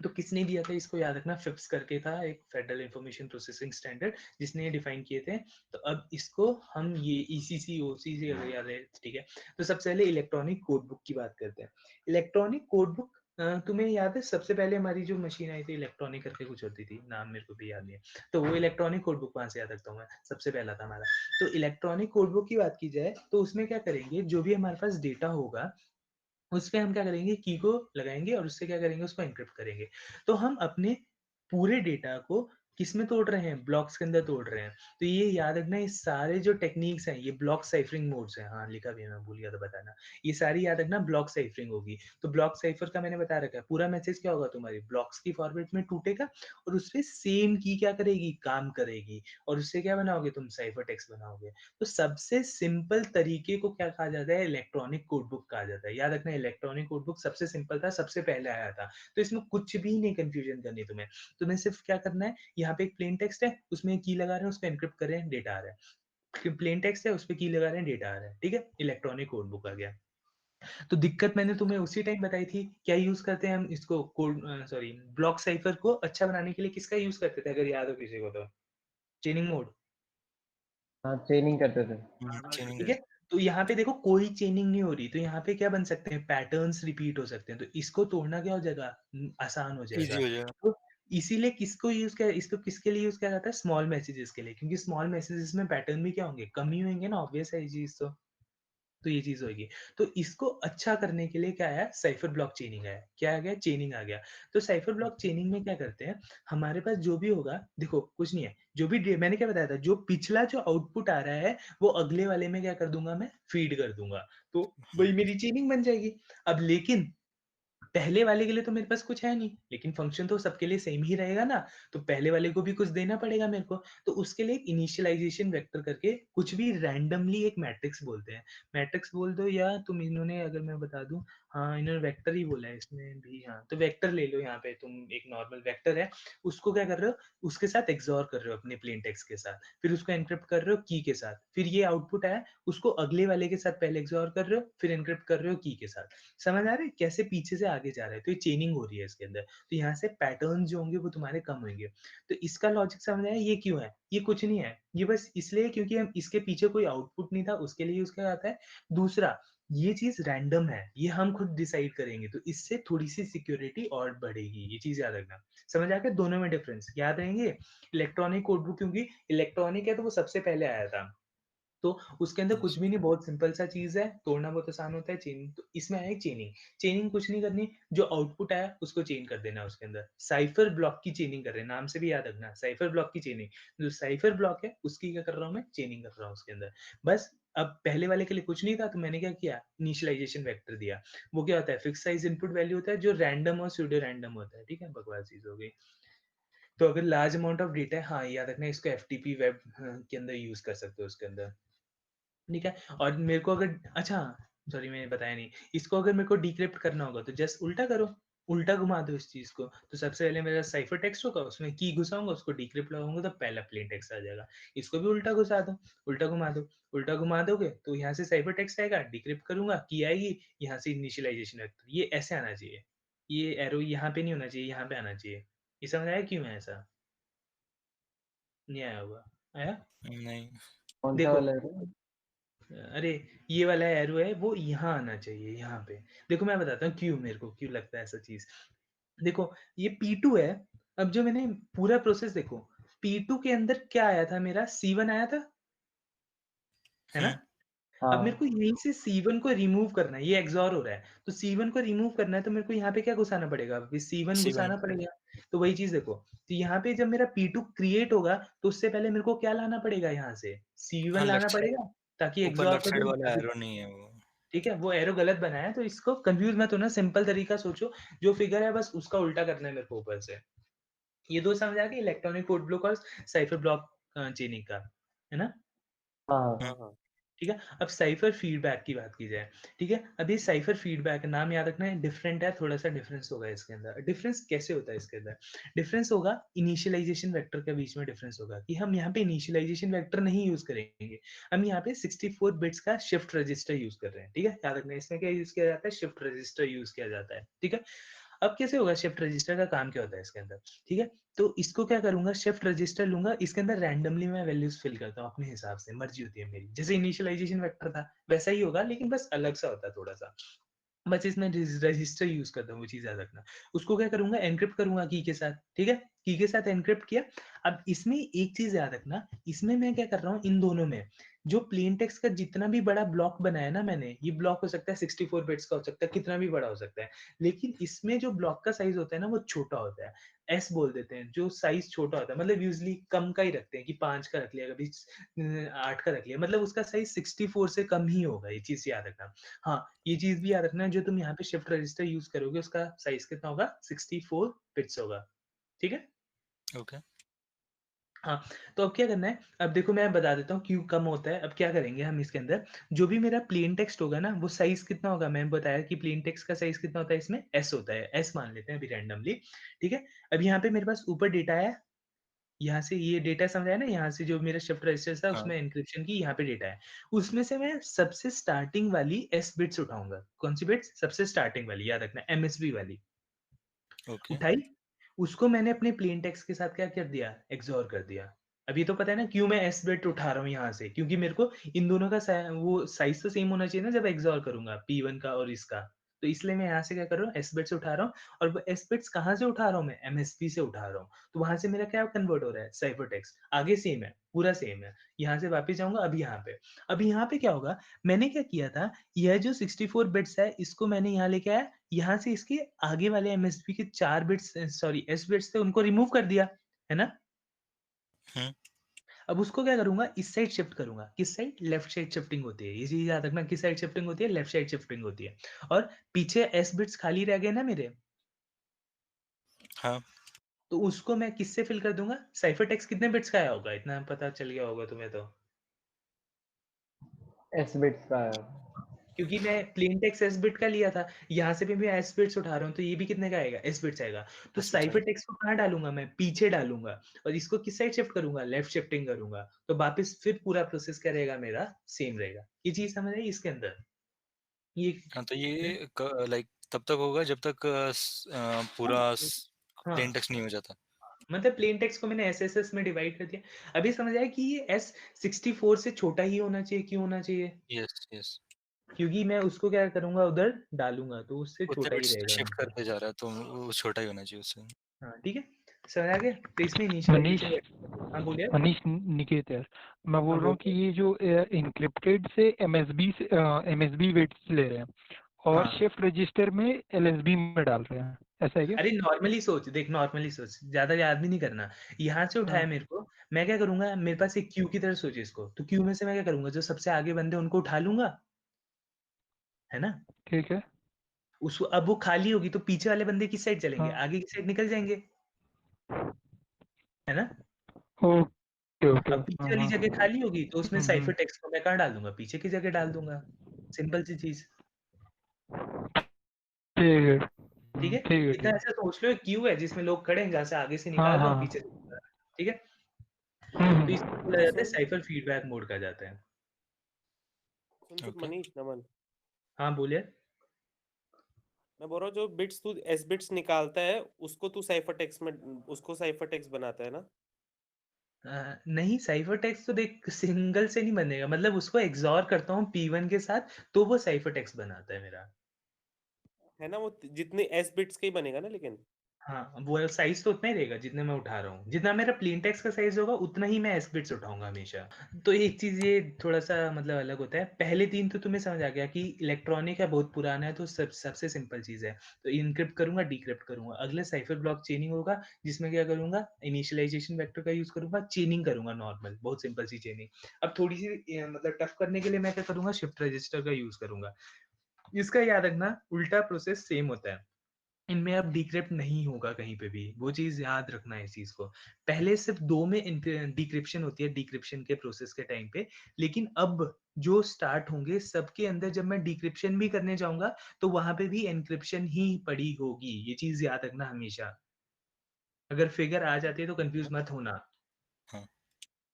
तो किसने दिया था इसको, याद रखना, फिप्स करके था एक फेडरल इंफॉर्मेशन प्रोसेसिंग स्टैंडर्ड, जिसने ये डिफाइन किए थे। तो अब इसको हम ये ईसीसी ओसीसी अगर याद है, ठीक है। तो सबसे पहले इलेक्ट्रॉनिक कोड बुक की बात करते हैं। इलेक्ट्रॉनिक कोड बुक, तुम्हें याद है सबसे पहले हमारी जो मशीन आई थी इलेक्ट्रॉनिक करके कुछ होती थी, नाम मेरे को भी याद नहीं है, तो वो इलेक्ट्रॉनिक कोड बुक वहां से याद रखता हूँ मैं, सबसे पहला था हमारा। तो इलेक्ट्रॉनिक कोड बुक की बात की जाए, तो उसमें क्या करेंगे, जो भी हमारे पास डेटा होगा, उस पे हम क्या करेंगे, की को लगाएंगे और उससे क्या करेंगे, उसको एन्क्रिप्ट करेंगे। तो हम अपने पूरे डेटा को किस में तोड़ रहे हैं, ब्लॉक्स के अंदर तोड़ रहे हैं। तो ये याद रखना, ये सारे जो टेक्निक्स हैं, ये ब्लॉक साइफरिंग मोड्स हैं। हाँ लिखा भी है, मैं भूल गया था बताना। ये सारी याद रखना ब्लॉक साइफरिंग होगी। तो ब्लॉक साइफर का मैंने बता रखा है, पूरा मैसेज क्या होगा, तुम्हारी ब्लॉक्स की फॉर्मेट में टूटेगा, और उसपे सेम की क्या करेगी, काम करेगी, और उससे क्या बनाओगे तुम, साइफर टेक्स्ट बनाओगे। तो सबसे सिंपल तरीके को क्या कहा जाता है, इलेक्ट्रॉनिक कोड बुक कहा जाता है। याद रखना, इलेक्ट्रॉनिक कोड बुक सबसे सिंपल था, सबसे पहले आया था। तो इसमें कुछ भी नहीं कंफ्यूजन करनी तुम्हें सिर्फ क्या करना है, यहाँ पे एक प्लेन टेक्स्ट है, उसमें की लगा रहे हैं, उसको एनक्रिप्ट कर रहे हैं, डेटा आ रहा है। प्लेन टेक्स्ट है, उस पे की लगा रहे हैं, डेटा आ रहा है, ठीक है। इलेक्ट्रॉनिक कोड बुक आ गया। तो दिक्कत मैंने तुम्हें उसी टाइम बताई थी, क्या यूज करते हैं हम इसको, कोड सॉरी, ब्लॉक साइफर को अच्छा बनाने के लिए किसका यूज करते थे, अगर याद हो किसी को तो, चेनिंग मोड, हाँ चेनिंग करते थे। चेनिंग ठीक है। तो यहाँ पे देखो कोई चेनिंग नहीं हो रही, तो यहाँ पे क्या बन सकते हैं, पैटर्न्स रिपीट हो सकते हैं, तो इसको तोड़ना क्या हो जाएगा, आसान हो इजी जाएगा। हो जाएगा। तो इसीलिए किसको यूज किया, इसको किसके लिए यूज किया जाता है, स्मॉल मैसेजेस के लिए, क्योंकि स्मॉल मैसेजेस में पैटर्न भी क्या होंगे, कम ही होंगे ना, ऑब्वियस है ये चीज। तो ये चीज होगी। तो इसको अच्छा करने के लिए क्या आया, साइफर ब्लॉक चेनिंग आया। क्या आ गया, चेनिंग आ गया। तो साइफर ब्लॉक चेनिंग में क्या करते हैं, हमारे पास जो भी होगा, देखो कुछ नहीं है, जो भी मैंने क्या बताया था, जो पिछला जो आउटपुट आ रहा है वो अगले वाले में क्या कर दूंगा, मैं फीड कर दूंगा, तो वही मेरी चेनिंग बन जाएगी। अब लेकिन पहले वाले के लिए तो मेरे पास कुछ है नहीं, लेकिन फंक्शन तो सबके लिए सेम ही रहेगा ना, तो पहले वाले को भी कुछ देना पड़ेगा मेरे को। तो उसके लिए एक इनिशियलाइजेशन वेक्टर करके कुछ भी रैंडमली एक मैट्रिक्स बोलते हैं। मैट्रिक्स बोल दो या तुम, इन्होंने अगर मैं बता दूं, हाँ इन्होंने वेक्टर ही बोला है इसमें भी, हाँ तो वेक्टर ले लो, यहाँ पे तुम एक नॉर्मल वेक्टर है, उसको क्या कर रहे हो, उसके साथ एक्सॉर कर रहे हो अपने प्लेन टेक्स्ट के साथ, फिर उसको एनक्रिप्ट कर रहे हो की के साथ, फिर ये आउटपुट आया उसको अगले वाले के साथ पहले एक्सॉर कर रहे हो, फिर एनक्रिप्ट कर रहे हो की के साथ। समझ आ रहा है कैसे पीछे से आगे जा रहा है, तो ये चेनिंग हो रही है इसके अंदर। तो यहाँ से पैटर्न जो होंगे वो तुम्हारे कम होंगे। तो इसका लॉजिक समझ आया, ये क्यों है, ये कुछ नहीं है, ये बस इसलिए क्योंकि हम इसके पीछे कोई आउटपुट नहीं था, उसके लिए यूज किया जाता है। दूसरा, ये चीज रैंडम है, ये हम खुद डिसाइड करेंगे, तो इससे थोड़ी सी सिक्योरिटी और बढ़ेगी, ये चीज याद रखना। समझ आ गया दोनों में डिफरेंस, याद रहेंगे। इलेक्ट्रॉनिक कोड बुक क्योंकि इलेक्ट्रॉनिक है तो वो सबसे पहले आया था, तो उसके अंदर कुछ भी नहीं, बहुत सिंपल सा चीज है, तोड़ना बहुत आसान होता है, चेनिंग। तो इसमें आया चेनिंग। चेनिंग कुछ नहीं करनी, जो आउटपुट आया उसको चेन कर देना उसके अंदर। साइफर ब्लॉक की चेनिंग कर रहे हैं, नाम से भी याद रखना, साइफर ब्लॉक की चेनिंग। जो साइफर ब्लॉक है उसकी क्या कर रहा हूँ मैं, चेनिंग कर रहा हूँ उसके अंदर। बस अब पहले वाले के लिए कुछ नहीं था, तो मैंने क्या किया, इनिशियलाइजेशन वेक्टर दिया। वो क्या होता है, फिक्स साइज इनपुट वैल्यू होता है जो रैंडम और स्यूडो रैंडम होता है, ठीक है, बकवास चीज हो गई। तो अगर लार्ज अमाउंट ऑफ डेटा है, हाँ याद रखना, इसको एफटीपी वेब के अंदर यूज कर सकते हो उसके अंदर, ठीक है। और मेरे को अगर, अच्छा सॉरी मैंने बताया नहीं, इसको अगर मेरे को डिक्रिप्ट करना होगा तो जस्ट उल्टा करो, उल्टा घुमा दो इस चीज को। तो सबसे पहले मेरा साइफर टेक्स्ट होगा, उसमें की घुसाऊंगा, उसको डिक्रिप्ट लगाऊंगा तो पहला प्लेन टेक्स्ट आ जाएगा। इसको भी उल्टा घुसा दो, उल्टा घुमा दो, उल्टा घुमा दोगे तो यहाँ से साइफर टेक्स्ट आएगा, डिक्रिप्ट करूंगा की आएगी, यहाँ से इनिशियलाइजेशन वेक्टर, ये ऐसे आना चाहिए, ये एरो यहाँ पे नहीं होना चाहिए, यहाँ पे आना चाहिए। ये समझ आया क्यों है ऐसा, नहीं आया होगा, आया नहीं। कौन सा देखो, वाला है? अरे ये वाला एरो है वो यहाँ आना चाहिए, यहाँ पे। देखो मैं बताता हूँ क्यों, मेरे को क्यों लगता है ऐसा चीज। देखो ये P2 है, अब जो मैंने पूरा प्रोसेस देखो, P2 के अंदर क्या आया था, मेरा C1 आया था, है ना। अब मेरे हाँ को यहीं से C1 को रिमूव करना है, ये एक्सॉर हो रहा है, तो C1 को रिमूव करना है, तो मेरे को यहाँ पे क्या घुसाना पड़ेगा, C1 C1 घुसाना पड़ेगा। तो वही चीज देखो, तो यहाँ पे जब मेरा P2 क्रिएट होगा तो उससे पहले मेरे को क्या लाना पड़ेगा, यहाँ से C1 हाँ, लाना लेफ्ट साइड, पड़ेगा, ताकि ऊपर एग्जॉर लेफ्ट कर साइड दूं वाला ताकि, एरो नहीं है वो। ठीक है वो एरो गलत बनाया है, तो इसको कंफ्यूज मत होना, सिंपल तरीका सोचो, जो फिगर है बस उसका उल्टा करना है मेरे को ऊपर से। ये दो समझ आ गए, इलेक्ट्रॉनिक कोड ब्लॉक और साइफर ब्लॉक चेनिंग का, है ना। हाँ हाँ हाँ ठीक है, अब साइफर फीडबैक की बात की जाए, ठीक है। अभी साइफर फीडबैक नाम याद रखना है, डिफरेंट है, थोड़ा सा डिफरेंस होगा इसके अंदर। डिफरेंस कैसे होता है इसके अंदर, डिफरेंस होगा इनिशियलाइजेशन वेक्टर के बीच में डिफरेंस होगा, कि हम यहाँ पे इनिशियलाइजेशन वेक्टर नहीं यूज करेंगे, हम यहाँ पे 64 बिट्स का शिफ्ट रजिस्टर यूज कर रहे हैं, ठीक है। याद रखना है इसमें क्या यूज किया जाता है, शिफ्ट रजिस्टर यूज किया जाता है, ठीक है। अब कैसे होगा, शिफ्ट रजिस्टर का काम क्या होता है इसके अंदर, ठीक है। तो इसको क्या करूंगा, शिफ्ट रजिस्टर लूंगा, इसके अंदर रैंडमली मैं वैल्यूज फिल करता हूँ अपने हिसाब से, मर्जी होती है मेरी, जैसे इनिशियलाइजेशन वेक्टर था वैसा ही होगा, लेकिन बस अलग सा होता है थोड़ा सा, बस इसमें रजिस्टर यूज करता हूँ, वो चीज याद रखना। उसको क्या करूंगा, एनक्रिप्ट करूंगा की के साथ, ठीक है, की के साथ एनक्रिप्ट किया। अब इसमें एक चीज याद रखना, इसमें मैं क्या कर रहा हूँ, इन दोनों में जो प्लेन टेक्स्ट का जितना भी बड़ा ब्लॉक बनाया ना मैंने, ये ब्लॉक हो सकता है 64 बिट्स का, हो सकता है कितना भी बड़ा हो सकता है, लेकिन इसमें जो ब्लॉक का साइज होता है ना वो छोटा होता है, एस बोल देते हैं, जो साइज छोटा होता है, मतलब यूजली कम का ही रखते हैं, कि 5 का रख लिया, कभी 8 का रख लिया, मतलब उसका साइज 64 से कम ही होगा, ये चीज याद रखना। हाँ ये चीज भी याद रखना, जो तुम यहाँ पे शिफ्ट रजिस्टर यूज करोगे उसका साइज कितना होगा, 64 बिट्स होगा, ठीक है। ओके। हाँ, तो अब क्या करना है, अब देखो मैं बता देता हूँ क्यों कम होता है। अब क्या करेंगे हम इसके अंदर, जो भी मेरा प्लेन टेक्स्ट होगा ना वो साइज कितना होगा, मैंने बताया कि प्लेन टेक्स्ट का साइज कितना होता है, इसमें एस होता है, एस मान लेते हैं अभी रैंडमली, ठीक है। अब यहाँ पे मेरे पास ऊपर डेटा है, यहाँ से ये डेटा समझ आया ना, यहाँ से जो मेरा शिफ्ट रजिस्टर था हाँ, उसमें एनक्रिप्शन की यहाँ पे डेटा है, उसमें से मैं सबसे स्टार्टिंग वाली एस बिट्स उठाऊंगा। कौन सी बिट्स, सबसे स्टार्टिंग वाली, याद रखना एमएसबी वाली ओके। उठाई, उसको मैंने अपने प्लेन टेक्स्ट के साथ क्या कर दिया, एक्सॉर कर दिया। अभी तो पता है ना क्यों मैं एस बिट उठा रहा हूँ यहाँ से, क्योंकि मेरे को इन दोनों का वो साइज तो सेम होना चाहिए ना जब एक्सॉर करूंगा, P1 का और इसका, तो इसलिए मैं यहाँ से क्या कर रहा हूँ, एस बिट्स उठा रहा हूँ, और वो एस बिट्स कहाँ से उठा रहा हूँ मैं, एमएसबी से उठा रहा हूँ। तो वहां से मेरा क्या कन्वर्ट हो रहा है, साइफर टेक्स्ट आगे सेम है, पूरा सेम है। यहाँ से वापस जाऊंगा अब यहाँ पे क्या होगा, मैंने क्या किया था, यह जो 64 बिट्स है इसको मैंने यहाँ लेके आया, यहाँ से इसके आगे वाले एमएसबी के 4 बिट्स, सॉरी एस बिट्स थे, उनको रिमूव कर दिया, है ना। हम्म अब उसको क्या करूंगा, इस साइड शिफ्ट करूंगा, किस साइड, लेफ्ट साइड शिफ्टिंग होती है, ये चीज याद रखना, किस साइड शिफ्टिंग होती है, लेफ्ट साइड शिफ्टिंग होती है। और पीछे एस बिट्स खाली रह गए ना मेरे, हाँ तो उसको मैं किससे फिल कर दूंगा, साइफर टेक्स्ट कितने बिट्स का आया होगा, इतना पता चल गया होगा तुम्हें तो, एस बिट्स का है। क्योंकि मैं प्लेन टेक्स्ट एस बिट का लिया था, यहाँ से भी मैं एस बिट्स उठा रहा हूँ, तो ये भी कितने का आएगा, एस बिट्स आएगा। तो एस बिट्स साइफर आएगा। टेक्स्ट को कहाँ डालूंगा मैं, पीछे डालूंगा, और इसको किस साइड शिफ्ट करूंगा, लेफ्ट शिफ्टिंग करूंगा, तो वापस फिर पूरा प्रोसेस क्या रहेगा मेरा, सेम रहेगा। ये चीज समझ आई इसके अंदर, ये हाँ तो ये लाइक तब तक होगा जब तक पूरा हाँ, प्लेन टेक्स्ट नहीं हो जाता। मतलब प्लेन टेक्स्ट को मैंने एसएसएस में डिवाइड कर दिया। अभी समझ आया कि ये एस 64 से छोटा ही होना चाहिए, क्यों होना चाहिए, यस यस, क्योंकि मैं उसको क्या करूंगा, उधर डालूंगा, तो उससे उतने छोटा ही बिट्स रहेगा शिफ्ट आंसर। करते जा रहा है तो वो छोटा ही होना चाहिए उससे। हाँ ठीक है, समझ आ गया। तो इसमें मनीष इनिशियलाइजेशन, हाँ बोलिए। मनीष निकेत यार, मैं हाँ बोल रहा हूँ कि बोलिए। ये जो इनक्रिप्टेड से एमएसबी वेट्स ले रहे हैं और हाँ, शिफ्ट रजिस्टर में एलएसबी में डाल रहे हैं, ऐसा है क्या? अरे नॉर्मली सोच, देख नॉर्मली सोच, ज्यादा याद भी नहीं करना। यहाँ से उठाया हाँ मेरे को, मैं क्या करूंगा, मेरे पास एक क्यू की तरह सोच इसको, तो क्यू में से मैं क्या करूंगा, जो सबसे आगे बंदे उनको उठा लूंगा, है ना। ठीक है। उसको अब वो खाली होगी तो पीछे वाले बंदे किस साइड चलेंगे, हाँ आगे की साइड निकल जाएंगे, है ना। ओके ओके अब पीछे हाँ वाली जगह हाँ खाली होगी तो उसमें साइफर हम्म, टेक्स्ट को मैं कहाँ डाल दूंगा, पीछे की जगह डाल दूंगा, सिंपल सी चीज, ठीक है ठीक है। ठीक है इतना ठीक है। ऐसा सोच लो, एक क्यू है जिसमें लोग खड़े हैं, जहाँ से आगे से हाँ निकाल रहा हाँ हूँ, हाँ पीछे से निकाल रहा हूँ, ठीक है। तो हम्म, इसको बोला तो जाता है सुन साइफर फीडबैक मोड कहा जाता है। सुन तो ओके मनीष, नमन, हाँ बोलिए। मैं बोल रहा हूँ जो बिट्स तू एस बिट्स निकालता है उसको तू साइफर टेक्स्ट में, उसको साइफर टेक्स्ट बनाता है ना। नहीं, साइफर टेक्स्ट तो देख सिंगल से नहीं बनेगा, मतलब उसको एक्सॉर करता हूँ P1 के साथ, तो वो साइफर टेक्स्ट बनाता है मेरा। है ना, वो जितने एस बिट्स के ही बनेगा ना लेकिन। हाँ, वो साइज तो उतना ही रहेगा जितने मैं उठा रहा हूँ, जितना मेरा प्लेन टेक्स्ट का साइज होगा उतना ही मैं एस बिट्स उठाऊंगा हमेशा। तो एक चीज ये थोड़ा सा मतलब अलग होता है, पहले तीन तो तुम्हें समझ आ गया कि इलेक्ट्रॉनिक है, बहुत पुराना है, तो सबसे सिंपल चीज है। तो इनक्रिप्ट करूंगा, डिक्रिप्ट करूंगा, अगले साइफर ब्लॉक चेनिंग होगा, जिसमें क्या करूंगा, इनिशियलाइजेशन वेक्टर का यूज करूंगा, चेनिंग करूंगा, नॉर्मल बहुत सिंपल सी चेनिंग। अब थोड़ी सी मतलब टफ करने के लिए मैं क्या करूंगा, शिफ्ट रजिस्टर का यूज करूंगा। इसका याद रखना, उल्टा प्रोसेस सेम होता है, इनमें अब डिक्रिप्ट नहीं होगा कहीं पे भी, वो चीज याद रखना है इस चीज को। पहले सिर्फ दो में डिक्रिप्शन होती है, डिक्रिप्शन के प्रोसेस के टाइम पे, लेकिन अब जो स्टार्ट होंगे सबके अंदर जब मैं डिक्रिप्शन भी करने जाऊंगा तो वहां पे भी एनक्रिप्शन ही पड़ी होगी, ये चीज याद रखना हमेशा। अगर फिगर आ जाती है तो कंफ्यूज मत होना, हाँ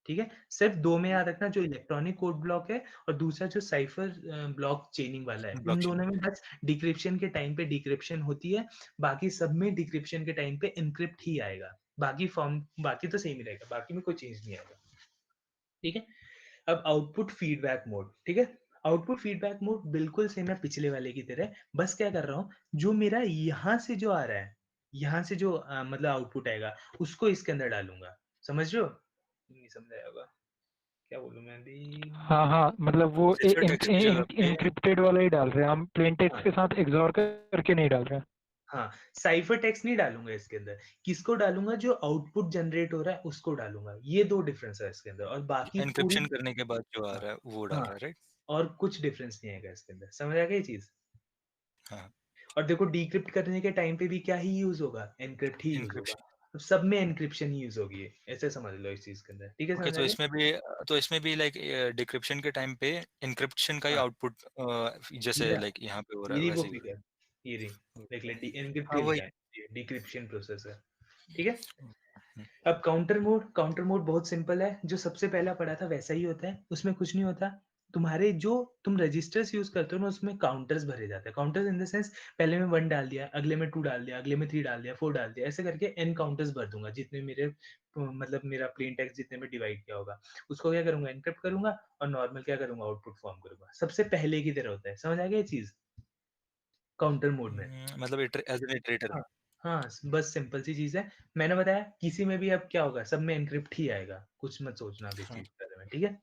ठीक है। सिर्फ दो में याद रखना, जो इलेक्ट्रॉनिक कोड ब्लॉक है और दूसरा जो साइफर ब्लॉक चेनिंग वाला है, इन ब्लॉकचेन। दोनों में बस डिक्रिप्शन के टाइम पे डिक्रिप्शन होती है, बाकी सब में डिक्रिप्शन के टाइम पे इनक्रिप्ट ही आएगा। बाकी फॉर्म, बाकी तो सेम ही रहेगा, बाकी में कोई चेंज नहीं आएगा, ठीक है। अब आउटपुट फीडबैक मोड, ठीक है। आउटपुट फीडबैक मोड बिल्कुल सेम है पिछले वाले की तरह, बस क्या कर रहा हूँ, जो मेरा यहाँ से जो आ रहा है, यहाँ से जो मतलब आउटपुट आएगा, उसको इसके अंदर डालूंगा, समझ रहे हो, नहीं समझ आया होगा, क्या बोलूं मैं अभी। हाँ हाँ, मतलब वो साइफर टेक्स्ट की जगह पे इनक्रिप्टेड वाला ही डाल रहे हैं हम, प्लेन टेक्स्ट हाँ के साथ एग्जॉर करके नहीं डाल रहे हैं। हाँ, साइफर टेक्स्ट नहीं डालूंगा इसके अंदर, किसको डालूंगा, जो आउटपुट जनरेट हो रहा है उसको डालूंगा, ये दो डिफरेंस है इसके अंदर, और बाकी पूरी, एनक्रिप्शन करने के बाद जो आ हाँ रहा है वो डाल हाँ, रहा है, राइट। और कुछ डिफरेंस नहीं आएगा इसके अंदर, समझ आ गया ये चीज। हाँ और देखो डिक्रिप्ट करने के टाइम पे भी क्या ही यूज होगा, एनक्रिप्ट ही यूज होगा, इनक्रिप्शन। तो सब में एनक्रिप्शन ही यूज होगी, ऐसे समझ लो इस चीज के अंदर, ठीक है, ओके समझ आ गया। तो इसमें भी लाइक डिक्रिप्शन के टाइम पे इनक्रिप्शन का ही हाँ, आउटपुट जैसे ये रहा, लाइक यहाँ पे हो रहा ये है रही वो वैसे ही फिगर, ये रही, देख ले, होगा। एनक्रिप्ट हाँ ही वही। लिखा है, डिक्रिप्शन प्रोसेस है, ठीक है। हम्म, अब काउंटर मोड बहुत सिंपल है, जो सबसे पहला पढ़ा था वैसा ही होता है, उसमें कुछ नहीं होता। तुम्हारे जो तुम रजिस्टर्स यूज करते हो ना, उसमें काउंटर्स भरे जाते हैं, काउंटर्स इन द सेंस, पहले में 1 डाल दिया, अगले में 2 डाल दिया, अगले में 3 डाल दिया, 4 डाल दिया, ऐसे करके n काउंटर्स भर दूंगा, जितने मेरे मतलब मेरा प्लेन टेक्स्ट जितने में डिवाइड किया होगा, उसको क्या करूंगा, एनक्रिप्ट करूंगा, और नॉर्मल क्या करूंगा, आउटपुट फॉर्म करूंगा, सबसे पहले की तरह होता है, समझ आ गया ये चीज। काउंटर मोड में। मतलब एज एन इटरेटर। हाँ हाँ, बस सिंपल सी चीज है। मैंने बताया किसी में भी अब क्या होगा, सब में एनक्रिप्ट ही आएगा, कुछ मत सोचना अब इस हाँ। चीज के बारे में, ठीक है।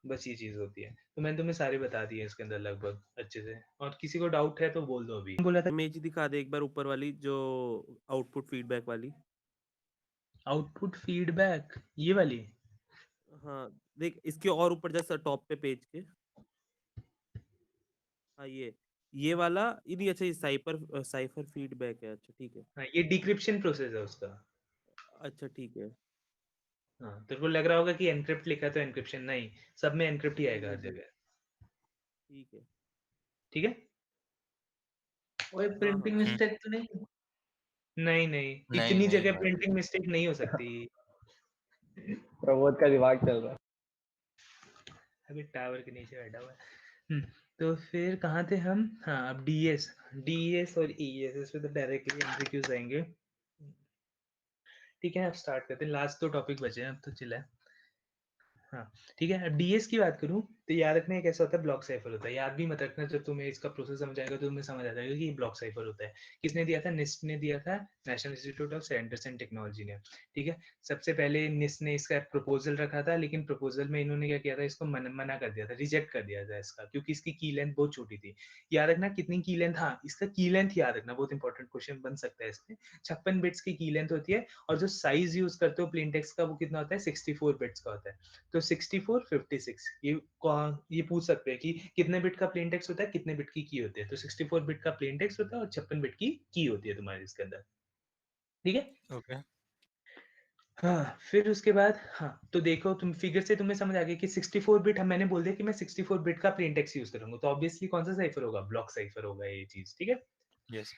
बस ये चीज होती है। तो मैंने तुम्हें सारे बता दिए इसके अंदर लगभग अच्छे से, और किसी को डाउट है तो बोल दो अभी। बोला था इमेज दिखा दे एक बार ऊपर वाली, जो आउटपुट फीडबैक वाली। आउटपुट फीडबैक, ये वाली। हाँ देख, इसके और ऊपर जैसा टॉप पे पेज के। हाँ ये वाला, ये नहीं, अच्छा ये साइफर साइफर फीडबैक है, अच्छा ठीक है। हाँ, ये डिक्रिप्शन प्रोसेस है उसका। अच्छा ठीक है। हाँ, तेरे को लग रहा होगा कि एनक्रिप्ट लिखा है तो एनक्रिप्शन नहीं, सब में एनक्रिप्ट ही आएगा हर हम्म, जगह, ठीक है। ठीक है। ओए हाँ हाँ प्रिंटिंग मिस्टेक तो नहीं? नहीं नहीं, नहीं इतनी नहीं जगह भाई। प्रिंटिंग मिस्टेक नहीं हो सकती। प्रमोद का दिमाग चल रहा है। अभी टावर के नीचे बैठा हुआ है। तो फिर कहाँ थे हम? हाँ, अब डीएस और ईएस, इस पे तो डायरेक्टली एमसीक्यूज आएंगे। ठीक है, अब स्टार्ट करते हैं, लास्ट 2 टॉपिक बचे हैं अब तो, चिल है। हाँ, ठीक है। अब डीएस की बात करूँ तो याद रखना एक ऐसा होता है, ब्लॉक साइफर होता है। याद भी मत रखना, जब तुम्हें इसका प्रोसेस समझ आएगा तो तुम्हें समझ आ जाएगा कि ये ब्लॉक साइफर होता है। किसने दिया था? निस्ट ने दिया था, national institute of standards and technology ने, ठीक है। सबसे पहले निस्ट ने इसका प्रपोजल रखा था, लेकिन प्रपोजल में इन्होंने क्या किया था, इसको मना कर दिया था, रिजेक्ट कर दिया था इसका, क्योंकि इसकी की लेंथ बहुत छोटी थी। याद रखना कितनी की लेंथ, हाँ इसका की लेंथ याद रखना, बहुत इंपॉर्टेंट क्वेश्चन बन सकता है इसमें। 56 बिट्स की लेंथ होती है, और जो साइज यूज करते हो प्लेन टेक्स्ट का वो कितना होता है? 64 बिट्स का होता है। तो 64 56, ये पूछ सकते हैं कि कितने बिट का प्लेन टेक्स्ट होता है, कितने बिट की होती है। तो 64 बिट का प्लेन टेक्स्ट होता है और 56 बिट की होती है तुम्हारे इसके अंदर, ठीक है। ओके। हाँ, फिर उसके बाद, हाँ तो देखो तुम फिगर से तुम्हें समझ आ गया कि 64 बिट, हम मैंने बोल दिया कि मैं 64 बिट का प्लेन टेक्स्ट यूज करूंगा, तो ऑब्वियसली कौन सा साइफर होगा? ब्लॉक साइफर होगा ये चीज, ठीक है। यस।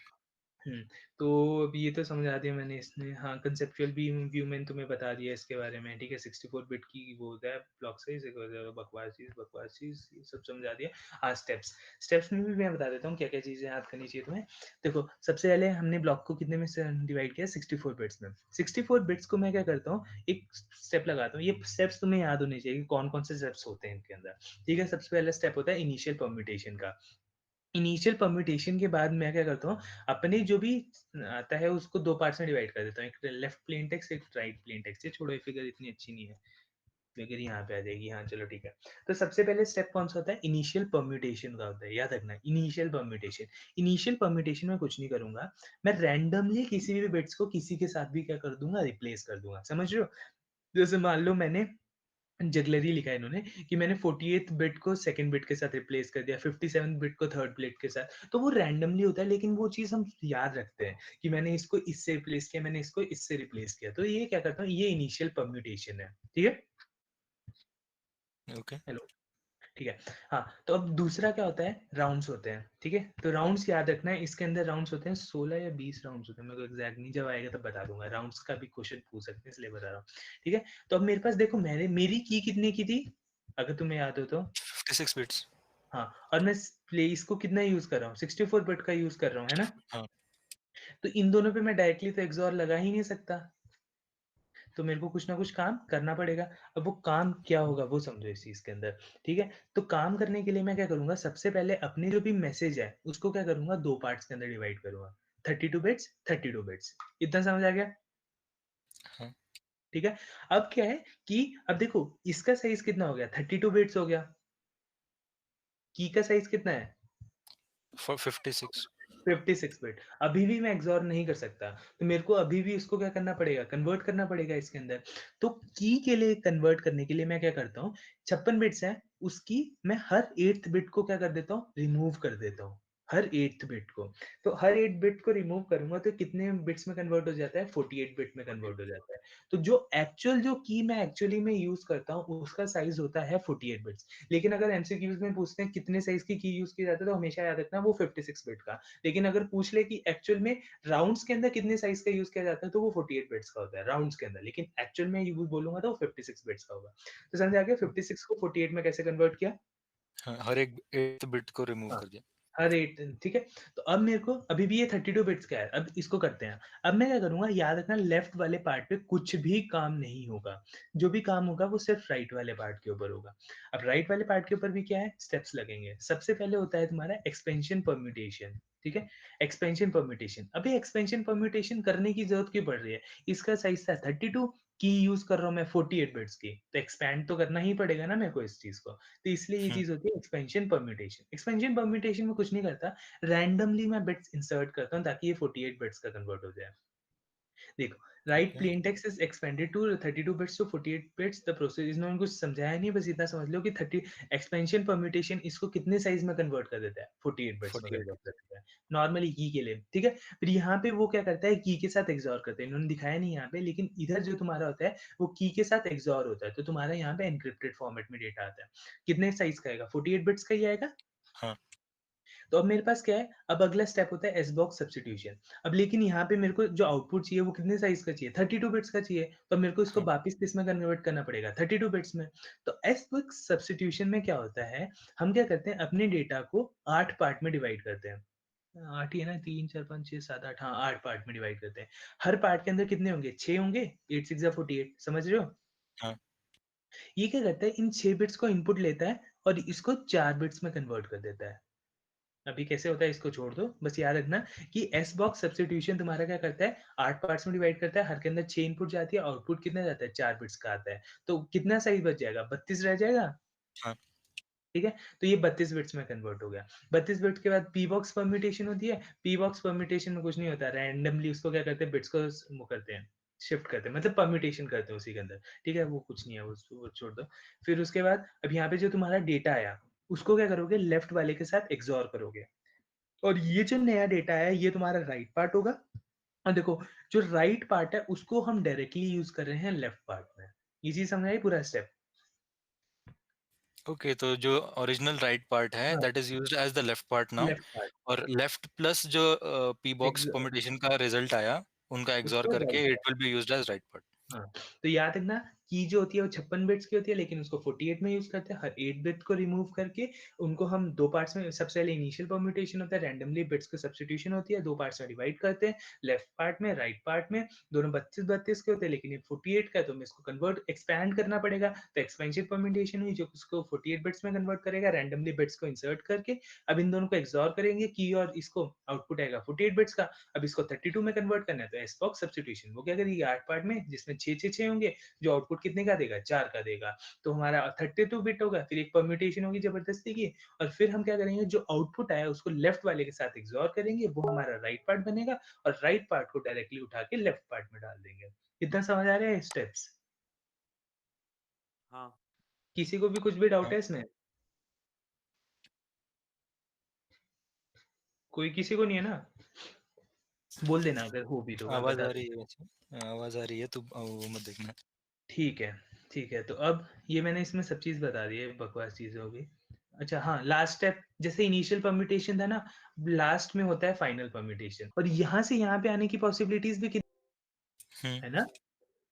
तो अभी ये तो समझा दिया मैंने इसमें। हाँ, कंसेप्चुअल भी व्यू में तुम्हें बता दिया इसके बारे में, ठीक है। 64 बिट की वो होता है ब्लॉक साइज, बकवास चीज ये सब समझा दिया। हाँ, स्टेप्स में भी मैं बता देता हूँ क्या क्या चीजें याद करनी चाहिए तुम्हें। देखो, सबसे पहले हमने ब्लॉक को कितने में डिवाइड किया? 64 बिट्स में। 64 बिट्स को मैं क्या करता हूँ, एक स्टेप लगाता हूँ। ये स्टेप्स तुम्हें याद होने चाहिए कि कौन कौन से स्टेप्स होते हैं इनके अंदर, ठीक है। सबसे पहला स्टेप होता है इनिशियल परम्यूटेशन का। इनिशियल परम्यूटेशन के बाद मैं क्या करता हूँ, अपने जो भी आता है उसको 2 पार्ट्स में डिवाइड कर देता हूँ, एक लेफ्ट प्लेन टेक्स्ट, एक राइट प्लेन टेक्स्ट। ये छोड़ो, ये फिगर इतनी अच्छी नहीं है, फिगर यहाँ पे आ जाएगी। हाँ चलो ठीक है। तो सबसे पहले स्टेप कौन सा होता है? इनिशियल परम्यूटेशन का होता है, याद रखना, इनिशियल परम्यूटेशन। इनिशियल परम्यूटेशन में कुछ नहीं करूंगा, मैं रैंडमली किसी भी बिट्स को किसी के साथ भी क्या कर दूंगा? रिप्लेस कर दूंगा, समझ रहे हो। जैसे मान लो मैंने जगलरी लिखा है इन्होंने कि मैंने 48th बिट को सेकंड बिट के साथ रिप्लेस कर दिया, 57th बिट को थर्ड बिट के साथ, तो वो रैंडमली होता है, लेकिन वो चीज हम याद रखते हैं कि मैंने इसको इससे रिप्लेस किया, मैंने इसको इससे रिप्लेस किया। तो ये क्या करता हूँ, ये इनिशियल परम्यूटेशन है, ठीक है। ओके। हेलो, ठीक है। हाँ, तो अब दूसरा क्या होता है? राउंड्स होते हैं, ठीक है। तो राउंड्स याद रखना है, इसके अंदर राउंड्स होते हैं 16 या 20 राउंड्स होते हैं, मेरे को एग्जैक्ट नहीं, जब आएगा तब बता दूंगा। राउंड्स का भी क्वेश्चन पूछ सकते हैं, इसलिए बता रहा हूँ, ठीक है। तो अब मेरे पास देखो, मेरी की कितने की थी, अगर तुम्हें याद हो तो? 56 बिट्स। हाँ, और मैं प्लेस को कितना यूज कर रहा हूँ? 64 बिट का यूज कर रहा हूँ, है ना। हाँ। तो इन दोनों पे मैं डायरेक्टली तो एक्सओर लगा ही नहीं सकता, तो मेरे को कुछ ना कुछ काम करना पड़ेगा। अब वो काम क्या होगा वो समझो इस चीज के अंदर, ठीक है। तो काम करने के लिए मैं क्या करूंगा, सबसे पहले अपने जो भी मैसेज है उसको क्या करूंगा, 2 पार्ट्स के अंदर डिवाइड करूंगा। 32 बिट्स, 32 बिट्स, इतना समझ आ गया? हाँ। ठीक है। अब क्या है कि अब देखो, इसका साइज कितना हो गया? 32 बिट्स हो गया। की का साइज कितना है? 56। 56 बिट। अभी भी मैं एक्सॉर नहीं कर सकता, तो मेरे को अभी भी इसको क्या करना पड़ेगा, कन्वर्ट करना पड़ेगा इसके अंदर। तो की के लिए कन्वर्ट करने के लिए मैं क्या करता हूँ, 56 बिट्स है, उसकी मैं हर 8th बिट को क्या कर देता हूँ, रिमूव कर देता हूँ, हर 8th बिट को। तो हर 8 बिट को रिमूव करूंगा तो कितने बिट्स में कन्वर्ट हो जाता है? 48 बिट में कन्वर्ट हो जाता है। तो जो एक्चुअल जो की मैं एक्चुअली में यूज करता हूँ उसका साइज होता है 48 बिट्स। लेकिन अगर एमसीक्यूज में पूछते हैं कितने साइज की यूज की जाती है, तो हमेशा याद रखना वो 56 बिट का। लेकिन अगर पूछ ले कि एक्चुअल में राउंड्स के अंदर कितने साइज का यूज किया जाता है, तो वो 48 बिट्स का होता है राउंड्स के अंदर, लेकिन एक्चुअल में यूज बोलूंगा तो वो 56 बिट्स का होगा। तो समझ आ गया 56 को 48 में कैसे कन्वर्ट किया? हाँ, हर एक 8th बिट को रिमूव हाँ कर दिया। हर 8 ठीक है। तो अब मेरे को अभी भी ये 32 बिट्स का है, अब इसको करते हैं। अब मैं क्या करूँगा, याद रखना लेफ्ट वाले पार्ट पे कुछ भी काम नहीं होगा, जो भी काम होगा वो सिर्फ राइट वाले पार्ट के ऊपर होगा। अब राइट वाले पार्ट के ऊपर भी क्या है, स्टेप्स लगेंगे। सबसे पहले होता है तुम्हारा एक्सपेंशन परम्यूटेशन, ठीक है। एक्सपेंशन परम्यूटेशन, अभी एक्सपेंशन परम्यूटेशन करने की जरूरत क्यों पड़ रही है, इसका साइज था 32, की यूज कर रहा हूँ मैं 48 बिट्स की, तो एक्सपैंड तो करना ही पड़ेगा ना मेरे को इस चीज को, तो इसलिए ये हम्म, चीज होती है एक्सपेंशन परम्यूटेशन। एक्सपेंशन परम्यूटेशन में कुछ नहीं करता, रैंडमली मैं बिट्स इंसर्ट करता हूँ ताकि ये 48 बिट्स का कन्वर्ट हो जाए। देखो, right okay. Plain text is expanded to 32 bits to 48 bits, the process इन्होंने कुछ समझाया नहीं, बस इतना समझ लो कि 30 एक्सपेंशन परम्यूटेशन इसको कितने साइज में कन्वर्ट कर देता है, 48 बिट्स में 48 कन्वर्ट कर देता है नॉर्मली की के लिए, ठीक है। फिर यहाँ पे वो क्या करता है, की के साथ एक्सॉर करते हैं, इन्होंने दिखाया नहीं यहाँ पे, लेकिन इधर जो तुम्हारा होता है वो की के साथ एक्सॉर होता है, तो तुम्हारा यहाँ पे एनक्रिप्टेड फॉर्मेट में डेटा आता है। कितने साइज का आएगा, 48 बिट्स का ही आएगा। हाँ तो अब मेरे पास क्या है, अब अगला स्टेप होता है एस बॉक्स सब्स्टिट्यूशन। अब लेकिन यहाँ पे मेरे को जो आउटपुट चाहिए वो कितने साइज का चाहिए, 32 बिट्स का चाहिए, तो मेरे को इसको हाँ वापस किस में कन्वर्ट करना पड़ेगा, 32 बिट्स में। तो एस बॉक्स सब्स्टिट्यूशन में क्या होता है, हम क्या करते हैं, अपने डेटा को 8 पार्ट में डिवाइड करते हैं। 8 ही है ना, 3 4 5 6 7 8, हाँ 8 पार्ट में डिवाइड करते हैं। हर पार्ट के अंदर कितने होंगे, 6 होंगे, 8 6 48, समझ रहे हो। हाँ ये क्या करता है, इन 6 बिट्स को इनपुट लेता है और इसको 4 बिट्स में कन्वर्ट कर देता है। अभी कैसे होता है इसको छोड़ दो, बस याद रखना कि एस बॉक्स सब्स्टिट्यूशन तुम्हारा क्या करता है, 8 पार्ट्स में डिवाइड करता है, हर के अंदर 6 इनपुट जाती है, आउटपुट कितना जाता है, 4 बिट्स का आता है। तो कितना साइज बच जाएगा, 32 रह जाएगा, हाँ ठीक है। तो ये 32 बिट्स में कन्वर्ट हो गया। 32 बिट्स के बाद पी बॉक्स परम्यूटेशन होती है। पी बॉक्स परम्यूटेशन में कुछ नहीं होता, रैंडमली उसको क्या करते हैं, बिट्स को वो करते हैं, शिफ्ट करते हैं, मतलब परम्यूटेशन करते हैं उसी के अंदर, ठीक है। वो कुछ नहीं है, वो छोड़ दो। फिर उसके बाद अब यहाँ पे जो तुम्हारा डेटा आया उसको क्या करोगे, लेफ्ट वाले के साथ एक्सॉर करोगे, और ये जो नया डेटा है ये तुम्हारा राइट पार्ट होगा। और देखो, जो राइट पार्ट है उसको हम डायरेक्टली यूज कर रहे हैं लेफ्ट पार्ट में। ये चीज समझ आई, पूरा स्टेप। ओके, तो जो ओरिजिनल राइट पार्ट है हाँ, that is used as the left part now, left part और लेफ्ट प्लस जो पी बॉक्स परम्यूटेशन का रिजल्ट आया उनका एक्सॉर उसको करके right. It will be used as right part. हाँ, तो याद रखना की जो होती है वो 56 बिट्स की होती है, लेकिन उसको 48 में यूज करते हैं। हर 8 बिट को रिमूव करके उनको हम दो पार्ट्स में, सबसे पहले इनिशियल परम्यूटेशन होता है, रैंडमली बिट्स की सब्स्टिट्यूशन होती है, दो पार्ट्स में डिवाइड करते हैं, लेफ्ट पार्ट में राइट पार्ट में, दोनों 32 के होते हैं, लेकिन ये 48 का है, तो हमें इसको कन्वर्ट एक्सपैंड करना पड़ेगा। तो एक्सपेंशन परम्यूटेशन हुई जो उसको 48 बिट्स में कन्वर्ट करेगा, रैंडमली बिट्स को इंसर्ट करके। अब इन दोनों को एक्सॉर करेंगे की, और इसको आउटपुट आएगा 48 बिट्स का। अब इसको 32 में कन्वर्ट करना है, तो एस बॉक्स सब्स्टिट्यूशन वो क्या करेगी, 8 पार्ट में जिसमें 6 होंगे, जो आउटपुट कितने का देगा, 4 का देगा। तो हमारा 32 बिट होगा, फिर एक परम्यूटेशन होगी जबरदस्ती की, और फिर हम क्या करेंगे, जो आउटपुट आया उसको लेफ्ट वाले के साथ एक्सॉर करेंगे, वो हमारा राइट पार्ट बनेगा, और राइट पार्ट को डायरेक्टली उठा के लेफ्ट पार्ट में डाल देंगे। इतना समझ आ रहा है स्टेप्स, हाँ किसी को भी कुछ भी डाउट हाँ, है इसमें, कोई किसी को नहीं है ना, बोल देना अगर हो भी तो मैं आवाज बता आ दूं। रही है वैसे, आवाज आ रही है तो वो मत देखना। ठीक है, ठीक है। तो अब ये मैंने इसमें सब चीज़ बता दी है, बकवास चीज़ें हो गई। अच्छा हाँ, लास्ट स्टेप, जैसे इनिशियल परम्यूटेशन था ना, लास्ट में होता है फाइनल परम्यूटेशन, और यहाँ से यहाँ पे आने की पॉसिबिलिटीज भी हम्म, है ना।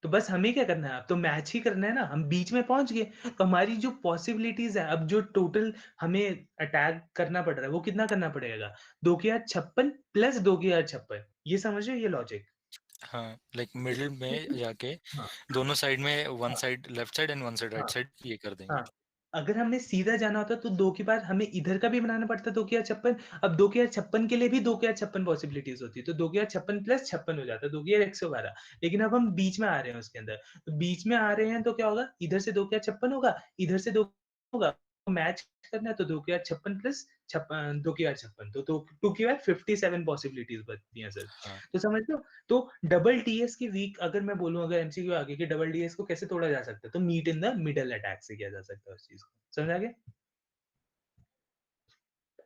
तो बस हमें क्या करना है, अब तो मैच ही करना है ना, हम बीच में पहुंच गए, तो हमारी जो पॉसिबिलिटीज है, अब जो टोटल हमें अटैक करना पड़ रहा है वो कितना करना पड़ेगा, 2 की 56 प्लस 2 की 56, ये समझ रहे हो ये लॉजिक। हाँ लाइक मिडिल में जाके हाँ दोनों साइड में, वन हाँ side left side and one side right हाँ साइड ये कर देंगे। हाँ। अगर हमें सीधा जाना होता तो 2 के बाद हमें इधर का भी बनाना पड़ता, 2 की 56। अब 2 की 56 के लिए भी 2 की 56 पॉसिबिलिटीज होती, तो 2 की 56 प्लस 56 हो जाता है 2 की 112। लेकिन अब हम बीच में आ रहे हैं उसके अंदर, तो बीच में आ रहे हैं तो क्या होगा, इधर से 2 की 56 होगा, इधर से 2 होगा, मैच करना है, तो 2 की 56 प्लस 2 की 56, तो 2 की 57 पॉसिबिलिटीज बनती हैं सर। हाँ तो समझ लो। तो डबल टीएस की वीक अगर मैं बोलूं, अगर एमसीक्यू आगे कि डबल टीएस को कैसे तोड़ा जा सकता है, तो meet in the middle attack से किया जा सकता है उस चीज को, समझ आ गया,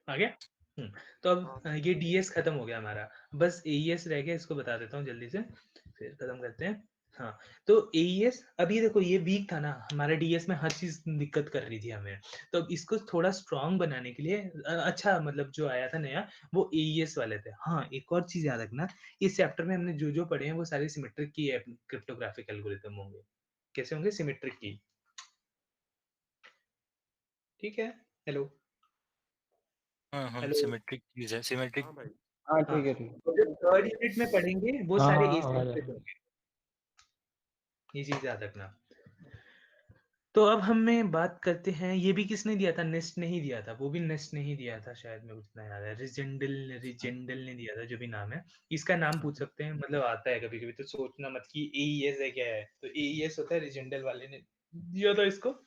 आ गया। तो अब हाँ ये डीएस खत्म हो गया हमारा, बस एईएस रह गया, इसको बता देता हूँ जल्दी से, फिर खत्म करते हैं। हाँ, तो एईएस, अब ये देखो ये वीक था ना हमारा, डीएस में हर चीज दिक्कत कर रही थी हमें, तो अब इसको थोड़ा स्ट्रांग बनाने के लिए अच्छा मतलब जो आया था नया वो एईएस वाले थे। हाँ, एक और चीज याद रखना, इस चैप्टर में हमने जो जो पढ़े हैं वो सारे सिमेट्रिक की क्रिप्टोग्राफिक एल्गोरिथम होंगे। कैसे होंगे, सिमेट्रिक की, ठीक है। हेलो। हाँ हेलो सिमेट्रिक चीज है, सिमेट्रिक। हाँ भाई हाँ हाँ ठीक है ठीक तो जो थर्ड यूनिट में पढ़ेंगे वो हाँ सारे हाँ ए आवाज आ से रहा है। होंगे, ये चीज याद रखना। तो अब हमें बात करते हैं, ये भी किसने दिया था, नेस्ट ने ही दिया था, वो भी नेस्ट ने ही दिया था शायद, मेरे को उतना याद है, रिजेंडल ने दिया था, जो भी नाम है। इसका नाम पूछ सकते हैं, मतलब आता है कभी कभी, तो सोचना मत कि एईएस है क्या है, तो एईएस होता है, रिजेंडल वाले ने दिया था इसको।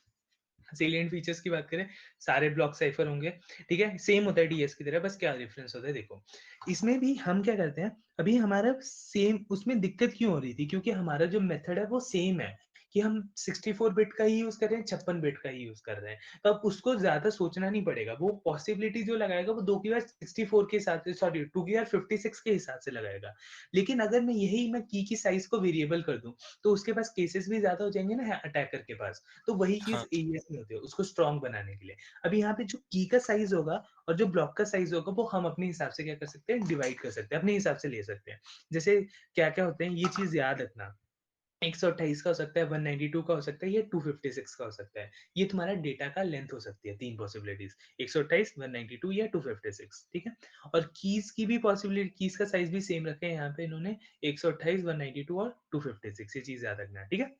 सेलिएंट फीचर्स की बात करें, सारे ब्लॉक साइफर होंगे, ठीक है, सेम होता है डीएस की तरह, बस क्या डिफरेंस होता है देखो। इसमें भी हम क्या करते हैं, अभी हमारा सेम, उसमें दिक्कत क्यों हो रही थी, क्योंकि हमारा जो मेथड है वो सेम है, कि हम 64 बिट का ही यूज कर रहे हैं, 56 बिट का ही यूज कर रहे हैं, तो अब उसको ज्यादा सोचना नहीं पड़ेगा, वो पॉसिबिलिटी जो लगाएगा वो 2 की बार 64 के हिसाब से, सॉरी 2 की बार 56 के हिसाब से लगाएगा। लेकिन अगर मैं यही मैं की साइज को वेरिएबल कर दूं, तो उसके पास केसेस भी ज्यादा हो जाएंगे ना अटैकर के पास, तो वही चीज हाँ एईएस में होती है, उसको स्ट्रॉन्ग बनाने के लिए। अभी यहाँ पे जो की का साइज होगा और जो ब्लॉक का साइज होगा, वो हम अपने हिसाब से क्या कर सकते हैं, डिवाइड कर सकते हैं, अपने हिसाब से ले सकते हैं। जैसे क्या क्या होते हैं, ये चीज याद रखना, 128 का हो सकता है, 192 का हो सकता है, या 256 का हो सकता है। ये तुम्हारा डेटा का लेंथ हो सकती है, 3 पॉसिबिलिटीज, 128, 192 या 256, ठीक है। और कीज की भी पॉसिबिलिटी, कीज का साइज भी सेम रखे हैं यहाँ पे इन्होंने, 128, 192 और 256, ये चीज याद रखना है, ठीक है।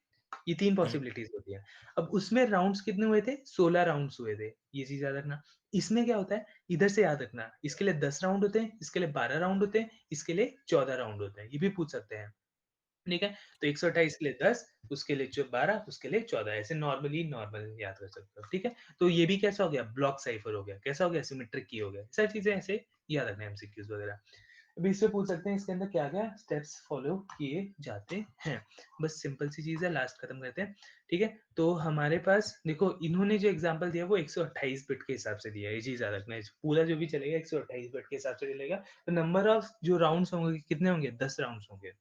ये 3 पॉसिबिलिटीज होती है। अब उसमें राउंड्स कितने हुए थे, 16 राउंड्स हुए थे, ये चीज याद रखना। इसमें क्या होता है, इधर से याद रखना, इसके लिए 10 राउंड होते हैं, इसके लिए 12 राउंड होते हैं, इसके लिए 14 राउंड होते हैं, ये भी पूछ सकते हैं, ठीक है। तो 128 के लिए 10, उसके लिए 12, उसके लिए 14, ऐसे नॉर्मल याद कर सकते हो, ठीक है। तो ये भी कैसा हो गया, ब्लॉक साइफर हो गया, कैसा हो गया, सिमेट्रिक की हो गया, सारी चीजें ऐसे याद रखना है, एमसीक्यूज वगैरह। अभी इससे पूछ सकते हैं इसके अंदर क्या क्या स्टेप्स फॉलो किए जाते हैं, बस सिंपल सी चीज है, लास्ट खत्म करते हैं, ठीक है। तो हमारे पास देखो, इन्होंने जो एग्जांपल दिया वो 128 बिट के हिसाब से दिया है, ये चीज याद रखना है, पूरा जो भी चलेगा 128 बिट के हिसाब से चलेगा। तो नंबर ऑफ जो राउंड्स होंगे कितने होंगे, 10 राउंड्स होंगे,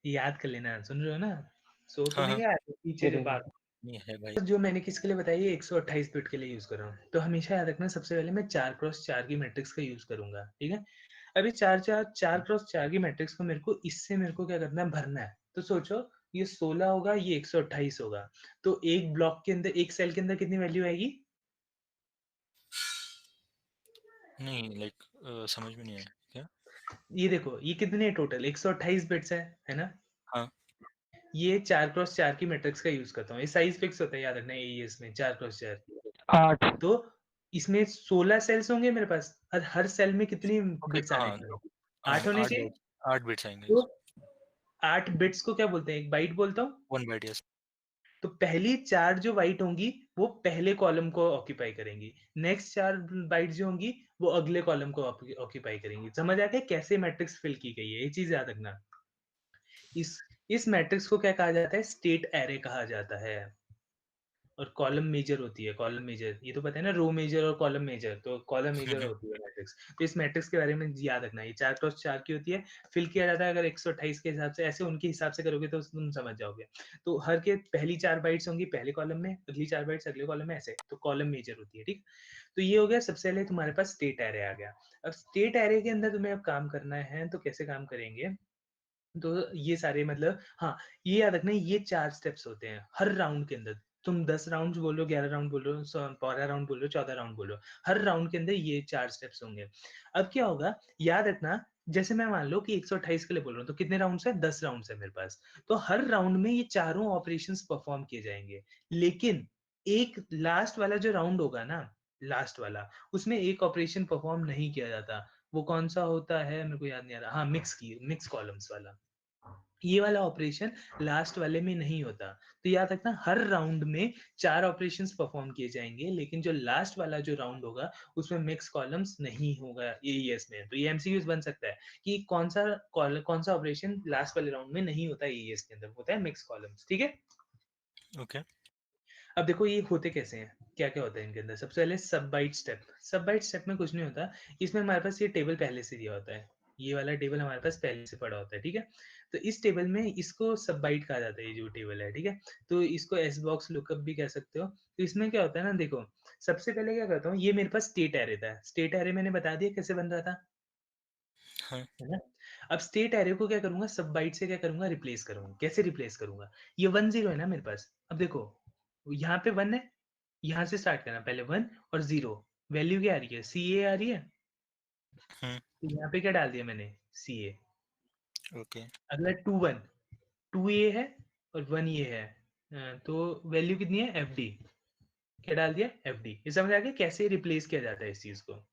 याद कर लेना, सुन रहे हो ना, सो तो हाँ नहीं हाँ गया पीछे जो बात, नहीं है भाई। जो मैंने किसके लिए बताई है, 128 बिट के लिए यूज कर रहा हूँ, तो हमेशा याद रखना, सबसे पहले मैं 4x4 की मैट्रिक्स का यूज करूंगा, ठीक है। अभी 4x4 की मैट्रिक्स को मेरे को क्या करना है, भरना है। तो सोचो, ये 16 होगा, ये 128 होगा, तो एक ब्लॉक के अंदर, एक सेल के अंदर कितनी वैल्यू आएगी, नहीं लाइक समझ में नहीं आया क्या। ये देखो, ये कितने टोटल 128 बिट्स है ना। हाँ ये 4x4 की मैट्रिक्स का यूज करता हूँ, ये साइज फिक्स होता है, याद रखना एईएस में 4x4। 8 तो इसमें 16 सेल्स होंगे मेरे पास, और हर सेल में कितनी ओके बिट्स आने हाँ चाहिए, हाँ 8 होने 8 चाहिए। बिट्स, 8 बिट्स आएंगे। तो 8 बिट्स को क्या बोलते हैं, एक बाइट बोलता हूँ। 1 बाइट यस। तो पहली 4 जो बाइट होंगी वो पहले कॉलम को ऑक्यूपाई करेंगी, नेक्स्ट 4 बाइट जो होंगी वो अगले कॉलम को ऑक्यूपाई करेंगी। समझ आ गया कैसे मैट्रिक्स फिल की गई है, ये चीज याद रखना। इस मैट्रिक्स को क्या कहा जाता है, स्टेट एरे कहा जाता है। और कॉलम मेजर होती है, कॉलम मेजर, ये तो पता है ना, रो मेजर और कॉलम मेजर, तो कॉलम मेजर होती है मैट्रिक्स। तो इस मैट्रिक्स के बारे में याद रखना, ये 4x4 की होती है, फिल किया जाता है अगर 128 के हिसाब से, ऐसे उनके हिसाब से करोगे तो तुम समझ जाओगे। तो हर के पहली 4 बाइट्स होंगी पहले कॉलम में, अगली 4 बाइट्स अगले कॉलम में, ऐसे, तो कॉलम मेजर होती है, ठीक। तो ये हो गया, सबसे पहले तुम्हारे पास स्टेट एरे आ गया। अब स्टेट एरे के अंदर तुम्हें अब काम करना है, तो कैसे काम करेंगे, तो ये सारे मतलब, हाँ, ये याद रखना, ये 4 स्टेप्स होते हैं हर राउंड के अंदर। तुम 10 राउंड बोल रहे हो, 11 राउंड बोल रहे हो, 12 राउंड बोल रहे हो, 14 राउंड बोल रहे हो, हर राउंड के अंदर ये 4 स्टेप्स होंगे। अब क्या होगा, याद रखना, जैसे मैं मान लो कि 128 के लिए बोल रहा हूँ, तो कितने राउंड्स है, 10 राउंड्स है मेरे पास। तो हर राउंड में ये चारों ऑपरेशंस परफॉर्म किए जाएंगे, लेकिन एक लास्ट वाला जो राउंड होगा ना, लास्ट वाला, उसमें एक ऑपरेशन परफॉर्म नहीं किया जाता। वो कौन सा होता है, मेरे को याद नहीं आ रहा, हाँ, मिक्स कॉलम्स वाला, ये वाला ऑपरेशन लास्ट वाले में नहीं होता। तो याद रखना, हर राउंड में 4 ऑपरेशंस परफॉर्म किए जाएंगे, लेकिन जो लास्ट वाला जो राउंड होगा उसमें मिक्स कॉलम्स नहीं होगा एईएस में। तो ये एमसीक्यूज बन सकता है कि कौन सा ऑपरेशन लास्ट वाले राउंड में नहीं होता एईएस के अंदर, होता है मिक्स कॉलम्स, ठीक है। ओके अब देखो ये होते कैसे हैं, क्या क्या होता है इनके अंदर। सबसे पहले सब बाइट स्टेप में कुछ नहीं होता, इसमें हमारे पास ये टेबल पहले से दिया होता है, ये वाला टेबल हमारे पास पहले से पड़ा होता है, ठीक है। तो इस टेबल में इसको सब बाइट कहा जाता है, ये जो टेबल है, ठीक है। तो इसको एस बॉक्स लुकअप भी कह सकते हो। तो इसमें क्या होता है ना, देखो, सबसे पहले क्या करता हूँ, ये मेरे पास स्टेट एरे था, स्टेट एरे मैंने बता दिया कैसे बन रहा था, हाँ है ना। अब स्टेट एरे को क्या करूंगा, सब बाइट से क्या करूंगा, रिप्लेस करूंगा। कैसे रिप्लेस करूंगा, ये 1 0 है ना मेरे पास, अब देखो यहाँ पे 1 है, यहाँ से स्टार्ट करना, पहले 1 और 0, वैल्यू क्या आ रही है, CA आ रही है, तो यहाँ पे क्या डाल दिया मैंने, CA। ओके अगला 2 1, 2A है और 1 ये है, तो वैल्यू कितनी है, FD, क्या डाल दिया, FD। ये समझ आ गया कैसे रिप्लेस किया जाता है इस चीज को,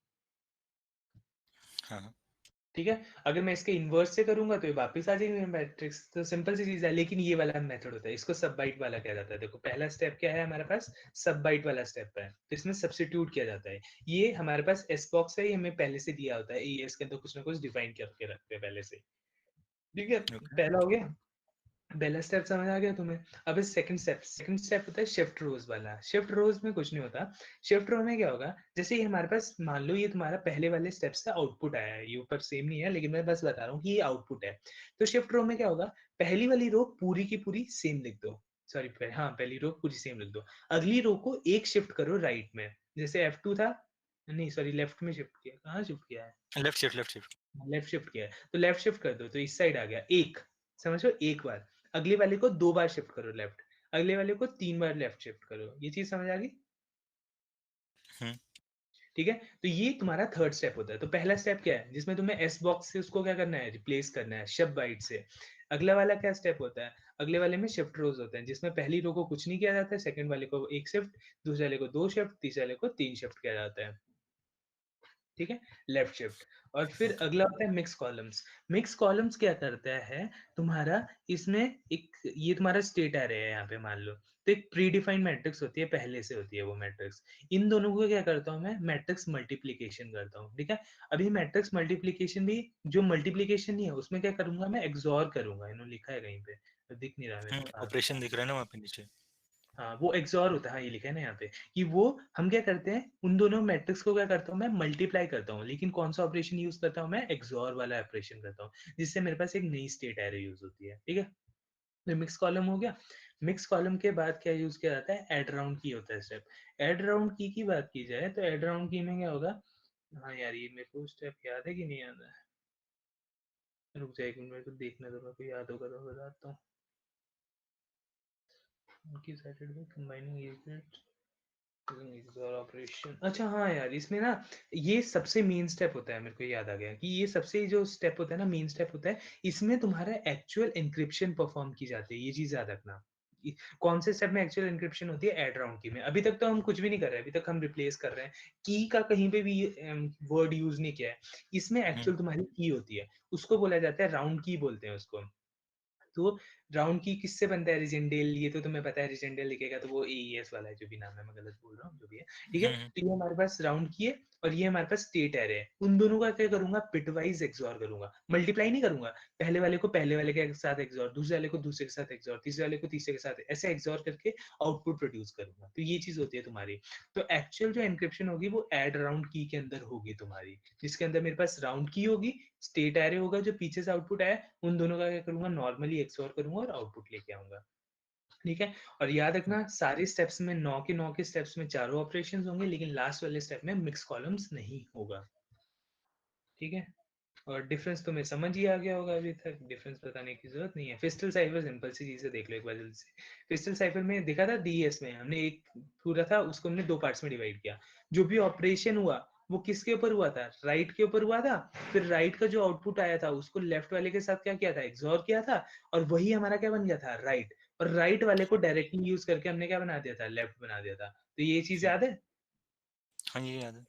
हाँ ठीक है। अगर मैं इसके इन्वर्स से करूंगा तो ये वापस आ जाएगी मैट्रिक्स, तो सिंपल सी चीज है। लेकिन ये वाला मेथड होता है, इसको सब बाइट वाला कहा जाता है। देखो पहला स्टेप क्या है हमारे पास, सब बाइट वाला स्टेप है, तो इसमें सब्स्टिट्यूट किया जाता है। ये हमारे पास एस बॉक्स है, ये हमें पहले से दिया होता है, ये इसके अंदर कुछ ना कुछ डिफाइन करके रखते हैं पहले से, ठीक है। ओके पहला हो गया, पहला स्टेप समझ आ गया तुम्हें। अब इस सेकंड स्टेप होता है शिफ्ट रोज वाला। शिफ्ट रोज में कुछ नहीं होता, शिफ्ट रो में क्या होगा, जैसे ही हमारे पास मान लो ये तुम्हारा पहले वाले स्टेप से आउटपुट आया है, ये ऊपर सेम नहीं है लेकिन मैं बस बता रहा हूँ कि ये आउटपुट है। तो शिफ्ट रो में क्या होगा, पहली वाली रो पूरी की पूरी सेम लिख दो, सॉरी हाँ पहली रो पूरी सेम लिख दो, अगली रो को एक शिफ्ट करो राइट में, जैसे F2 था, नहीं सॉरी लेफ्ट में शिफ्ट किया, कहाँ शिफ्ट किया है, लेफ्ट शिफ्ट लेफ्ट शिफ्ट किया है, तो लेफ्ट शिफ्ट कर दो, तो इस साइड आ गया एक, समझो एक बार। अगले वाले को 2 बार शिफ्ट करो लेफ्ट, अगले वाले को 3 बार लेफ्ट शिफ्ट करो, ये चीज समझ आ गई, ठीक है। तो ये तुम्हारा थर्ड स्टेप होता है। तो पहला स्टेप क्या है, जिसमें तुम्हें एस बॉक्स से उसको क्या करना है, रिप्लेस करना है शब बाइट से। अगला वाला क्या स्टेप होता है, अगले वाले में शिफ्ट रोज होते हैं, जिसमें पहली रो को कुछ नहीं किया जाता है, सेकंड वाले को एक शिफ्ट, दूसरे वाले को 2 शिफ्ट, तीसरे वाले को 3 शिफ्ट किया जाता है, ठीक है, लेफ्ट शिफ्ट। और फिर अगला होता है मिक्स कॉलम्स। मिक्स कॉलम्स क्या करता है तुम्हारा, इसमें एक ये तुम्हारा स्टेट एरे है यहाँ पे मान लो, तो एक प्री डिफाइंड मैट्रिक्स होती है, पहले से होती है वो मैट्रिक्स, इन दोनों को क्या करता हूँ मैं, मैट्रिक्स मल्टीप्लीकेशन करता हूँ, ठीक है। अभी मैट्रिक्स मल्टीप्लीकेशन भी, जो मल्टीप्लीकेशन नहीं है उसमें क्या करूंगा मैं, एक्सॉर करूंगा, इन्होंने लिखा है कहीं पे, दिख नहीं रहा मेरे को, हाँ ऑपरेशन दिख रहा है ना वहाँ पे नीचे हाँ वो एक्सॉर होता है, हाँ ये लिखा है ना यहाँ पे, कि वो हम क्या करते हैं, उन दोनों मैट्रिक्स को क्या करता हूँ मैं, मल्टीप्लाई करता हूँ, लेकिन कौन सा ऑपरेशन यूज करता हूँ मैं, एक्सॉर वाला ऑपरेशन करता हूँ, जिससे मेरे पास एक नई स्टेट एरे यूज होती है, ठीक है। तो मिक्स कॉलम हो गया। मिक्स कॉलम के बाद क्या यूज किया जाता है, एड राउंड की होता है स्टेप। एड राउंड की बात की जाए तो एड राउंड की में क्या होगा, हाँ यार ये मेरे को स्टेप याद है कि नहीं याद है, रुक जाए एक मिनट, मेरे को देखने दो, मेरे को याद होगा तो बताता हूँ। उनकी साइटेड में कंबाइनिंग यूनिट ऑपरेशन, अच्छा हाँ यार इसमें ना ये सबसे मेन स्टेप होता है, मेरे को याद आ गया कि ये सबसे जो स्टेप होता है ना, मेन स्टेप होता है, इसमें तुम्हारा एक्चुअल एन्क्रिप्शन परफॉर्म की जाती है, ये चीज याद रखना। कौन से स्टेप में एक्चुअल एन्क्रिप्शन होती है, एड राउंड की में। अभी तक तो हम कुछ भी नहीं कर रहे हैं, अभी तक हम रिप्लेस कर रहे हैं, की का कहीं पे भी वर्ड यूज नहीं किया है। इसमें एक्चुअल तुम्हारी की होती है, उसको बोला जाता है राउंड की बोलते हैं उसको। तो राउंड की किससे बनता है, रिजेंडेल, ये तो तुम्हें पता है, रिजेंडेल लिखेगा तो वो एईएस वाला है, जो भी नाम है मैं गलत बोल रहा हूँ, जो भी है, ठीक है। तो ये हमारे पास राउंड की है और ये हमारे पास स्टेट एरे है। उन दोनों का क्या करूंगा, बिटवाइज एक्सॉर करूंगा, मल्टीप्लाई नहीं करूंगा, पहले वाले को पहले वाले के साथ एक्सॉर, दूसरे वाले को दूसरे के साथ एक्सॉर, तीसरे वाले को तीसरे के साथ, ऐसे एक्सॉर करके आउटपुट प्रोड्यूस करूंगा। तो ये चीज होती है तुम्हारी। तो एक्चुअल जो एनक्रिप्शन होगी वो एड राउंड की के अंदर होगी तुम्हारी, जिसके अंदर मेरे पास राउंड की होगी, स्टेट एरे होगा जो पीछे से आउटपुट आया, उन दोनों का क्या करूंगा, नॉर्मली एक्सओर करूंगा और आउटपुट लेके आऊंगा, ठीक है। और याद रखना सारे स्टेप्स में 9 के स्टेप्स में चारों ऑपरेशंस होंगे, लेकिन लास्ट वाले स्टेप में मिक्स कॉलम्स नहीं होगा, ठीक है। और डिफरेंस तुम्हें समझ ही आ गया होगा, अभी तक डिफरेंस बताने की जरूरत नहीं है। फिस्टल साइफर सिंपल सी चीजें देख लो एक बार जल्दी से। फिस्टल साइफर में देखा था, डीएस में हमने एक पूरा था, उसको हमने 2 पार्ट्स में डिवाइड किया। जो भी ऑपरेशन हुआ वो किसके ऊपर हुआ था, राइट के ऊपर हुआ था, फिर राइट का जो आउटपुट आया था उसको लेफ्ट वाले के साथ क्या किया था, एक्सॉर किया था, और वही हमारा क्या बन गया था, राइट। और राइट वाले को डायरेक्टली यूज करके हमने क्या बना दिया था, लेफ्ट बना दिया था। तो ये चीज याद है। हाँ ये याद है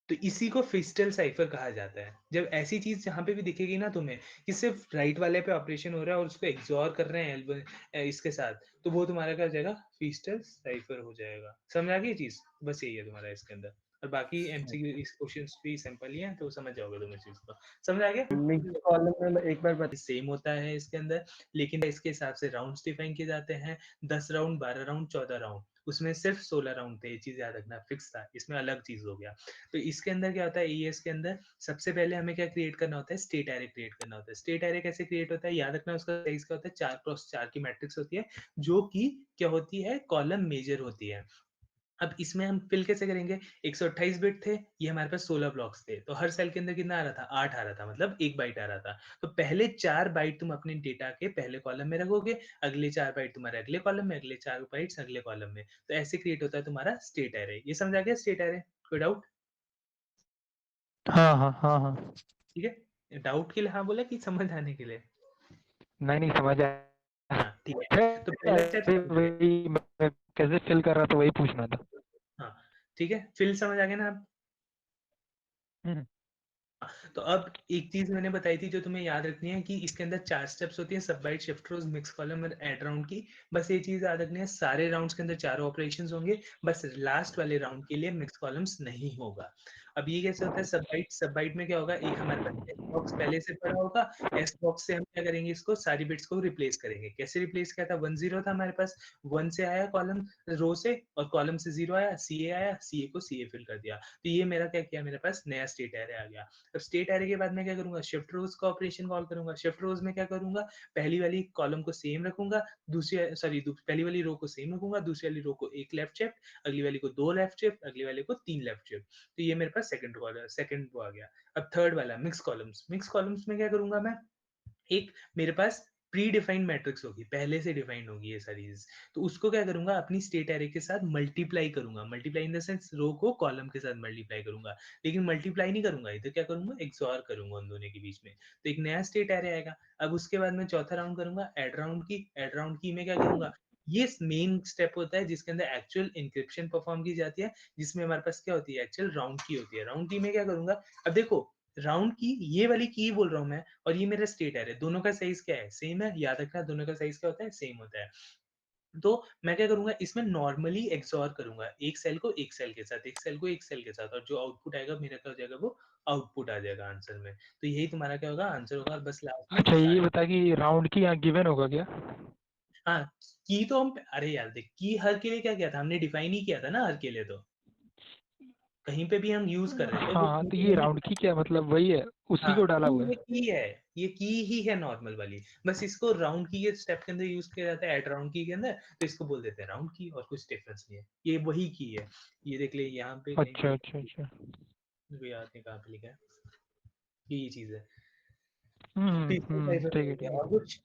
तो इसी को फिस्टल साइफर कहा जाता है। जब ऐसी चीज जहां पे भी दिखेगी ना तुम्हें कि सिर्फ राइट वाले पे ऑपरेशन हो रहा है और उसको एक्सॉर कर रहे हैं इसके साथ, तो वो तुम्हारा क्या हो जाएगा, फिस्टल साइफर हो जाएगा। समझ आ गई चीज, बस यही है तुम्हारा इसके अंदर। और बाकी एमसीक्यू इस क्वेश्चंस भी सिंपल ही हैं, तो समझ जाओगे तुम इस चीज को। समझ आ गया। मिक्स कॉलम में एक बार बता। सेम होता है इसके अंदर, लेकिन इसके हिसाब से राउंड्स डिफाइन किए जाते हैं, 10 राउंड, 12 राउंड, 14 राउंड। उसमें सिर्फ 16 राउंड थे, ये चीज याद रखना, फिक्स था, इसमें अलग चीज हो गया। तो इसके अंदर क्या होता है, एईएस के अंदर सबसे पहले हमें क्या क्रिएट करना होता है, स्टेट एरे क्रिएट करना होता है। स्टेट एरे कैसे क्रिएट होता है, याद रखना, उसका साइज क्या होता है, 4x4 की मैट्रिक्स होती है, जो कि क्या होती है, कॉलम मेजर होती है। अब इसमें हम फिल कैसे करेंगे? 128 बिट थे, ये हमारे पास 16 ब्लॉक्स थे, तो हर सेल के अंदर कितना आ रहा था? 8 आ रहा था, मतलब 1 बाइट आ रहा था। तो पहले 4 बाइट तुम अपने डेटा के पहले कॉलम में रखोगे, अगले 4 बाइट तुम्हारे अगले कॉलम में, अगले 4 बाइट्स अगले कॉलम में। तो ऐसे क्रिएट होता है तुम्हारा स्टेट एरे। ये समझ आ गया स्टेट एरे? कोई डाउट? हाँ हाँ हाँ हाँ। ठीक है? डाउट के लिए हाँ बोला कि समझ आने के लिए? नहीं समझ आया। हाँ, ठीक है। तो पहला स्टेप समझ आ गया? वही मैं कैसे फिल कर रहा था वही पूछना था। हाँ, ठीक है। फिल समझ आ गया ना अब? हम्म। तो अब एक चीज मैंने बताई थी जो तुम्हें याद रखनी है कि इसके अंदर 4 स्टेप्स होती हैं, सब बाइट, शिफ्ट रोज, मिक्स कॉलम और ऐड राउंड की। बस ये चीज याद रखनी है, सारे राउंड्स के अंदर चारों ऑपरेशंस होंगे, बस लास्ट वाले राउंड के लिए मिक्स कॉलम्स नहीं होगा। अब ये कैसे होता है? सब बाइट में क्या होगा? एक हमारे पास एस बॉक्स पहले से पड़ा होगा, एस बॉक्स से हम क्या करेंगे? इसको सारी बिट्स को रिप्लेस करेंगे। कैसे रिप्लेस किया था? 1 0 था हमारे पास, 1 से आया कॉलम रो से, और कॉलम से 0 आया, सीए आया, सीए को सीए फिल कर दिया। तो ये मेरा क्या किया? मेरे पास नया स्टेट एरे आ गया। अब स्टेट एरे के बाद मैं क्या करूंगा? शिफ्ट रोज का ऑपरेशन कॉल करूंगा। शिफ्ट रोज में क्या करूंगा? पहली वाली कॉलम को सेम रखूंगा, पहली वाली रो को सेम रखूंगा, दूसरी वाली रो को एक लेफ्ट शिफ्ट, अगली वाली को 2 लेफ्ट शिफ्ट, अगली वाली को 3 लेफ्ट शिफ्ट। तो ये मेरे पास सेकंड वो आ गया। अब थर्ड वाला मिक्स कॉलम्स। मिक्स कॉलम्स में क्या करूंगा मैं? एक मेरे पास प्री डिफाइंड मैट्रिक्स होगी, पहले से डिफाइंड होगी ये सारी चीज। तो उसको क्या करूंगा? अपनी स्टेट एरे के साथ मल्टीप्लाई करूंगा। मल्टीप्लाई इन द सेंस रो को कॉलम के साथ मल्टीप्लाई करूंगा, लेकिन मल्टीप्लाई नहीं करूंगा, इधर क्या करूंगा? एक्सऑर करूंगा उन दोनों के बीच में। तो एक नया स्टेट एरे आएगा। अब उसके बाद मैं चौथा राउंड करूंगा ऐड राउंड की। ऐड राउंड की में क्या करूंगा? ये मेन स्टेप होता है जिसके अंदर एक्चुअल इंक्रिप्शन परफॉर्म की जाती है, जिसमें हमारे पास क्या होती है? एक्चुअल राउंड की होती है। राउंड की में क्या करूंगा? अब देखो, राउंड की ये वाली की बोल रहा हूँ मैं, और ये मेरा स्टेट एरे, दोनों का साइज क्या है? सेम है। याद रखना, दोनों का साइज क्या होता है? सेम होता है। तो मैं क्या करूंगा? इसमें नॉर्मली एक्सऑर करूंगा, एक सेल को एक सेल के साथ, एक सेल को एक सेल के साथ, और जो आउटपुट आएगा मेरा क्या हो जाएगा? वो आउटपुट आ जाएगा आंसर में। तो यही तुम्हारा क्या होगा? आंसर होगा। और बस लास्ट में अच्छा ये सारे, बता कि राउंड की यहाँ गिवन होगा क्या? हाँ, की तो हम, अरे यार देख, की हर के लिए क्या किया था हमने? डिफाइन ही किया था ना हर के लिए। तो कहीं पे भी हम यूज कर रहे थे वो हाँ की तो तो ये हमने राउंड की क्या मतलब वही है, उसी हाँ, को डाला हुआ ये है। की है, ये की ही है नॉर्मल वाली। बस इसको राउंड की के स्टेप के अंदर यूज किया जाता है, एट राउंड की के अंदर, तो इसको बोल देते हैं राउंड की, और कुछ डिफरेंस नहीं है। ये वही की है। ये देख ले यहाँ पे कहीं अच्छा पे, अच्छा अच्छा। मुझे याद नहीं कहाँ पे लिखा है, ये चीज है। तो इसको ठीक है और ठीक है। कुछ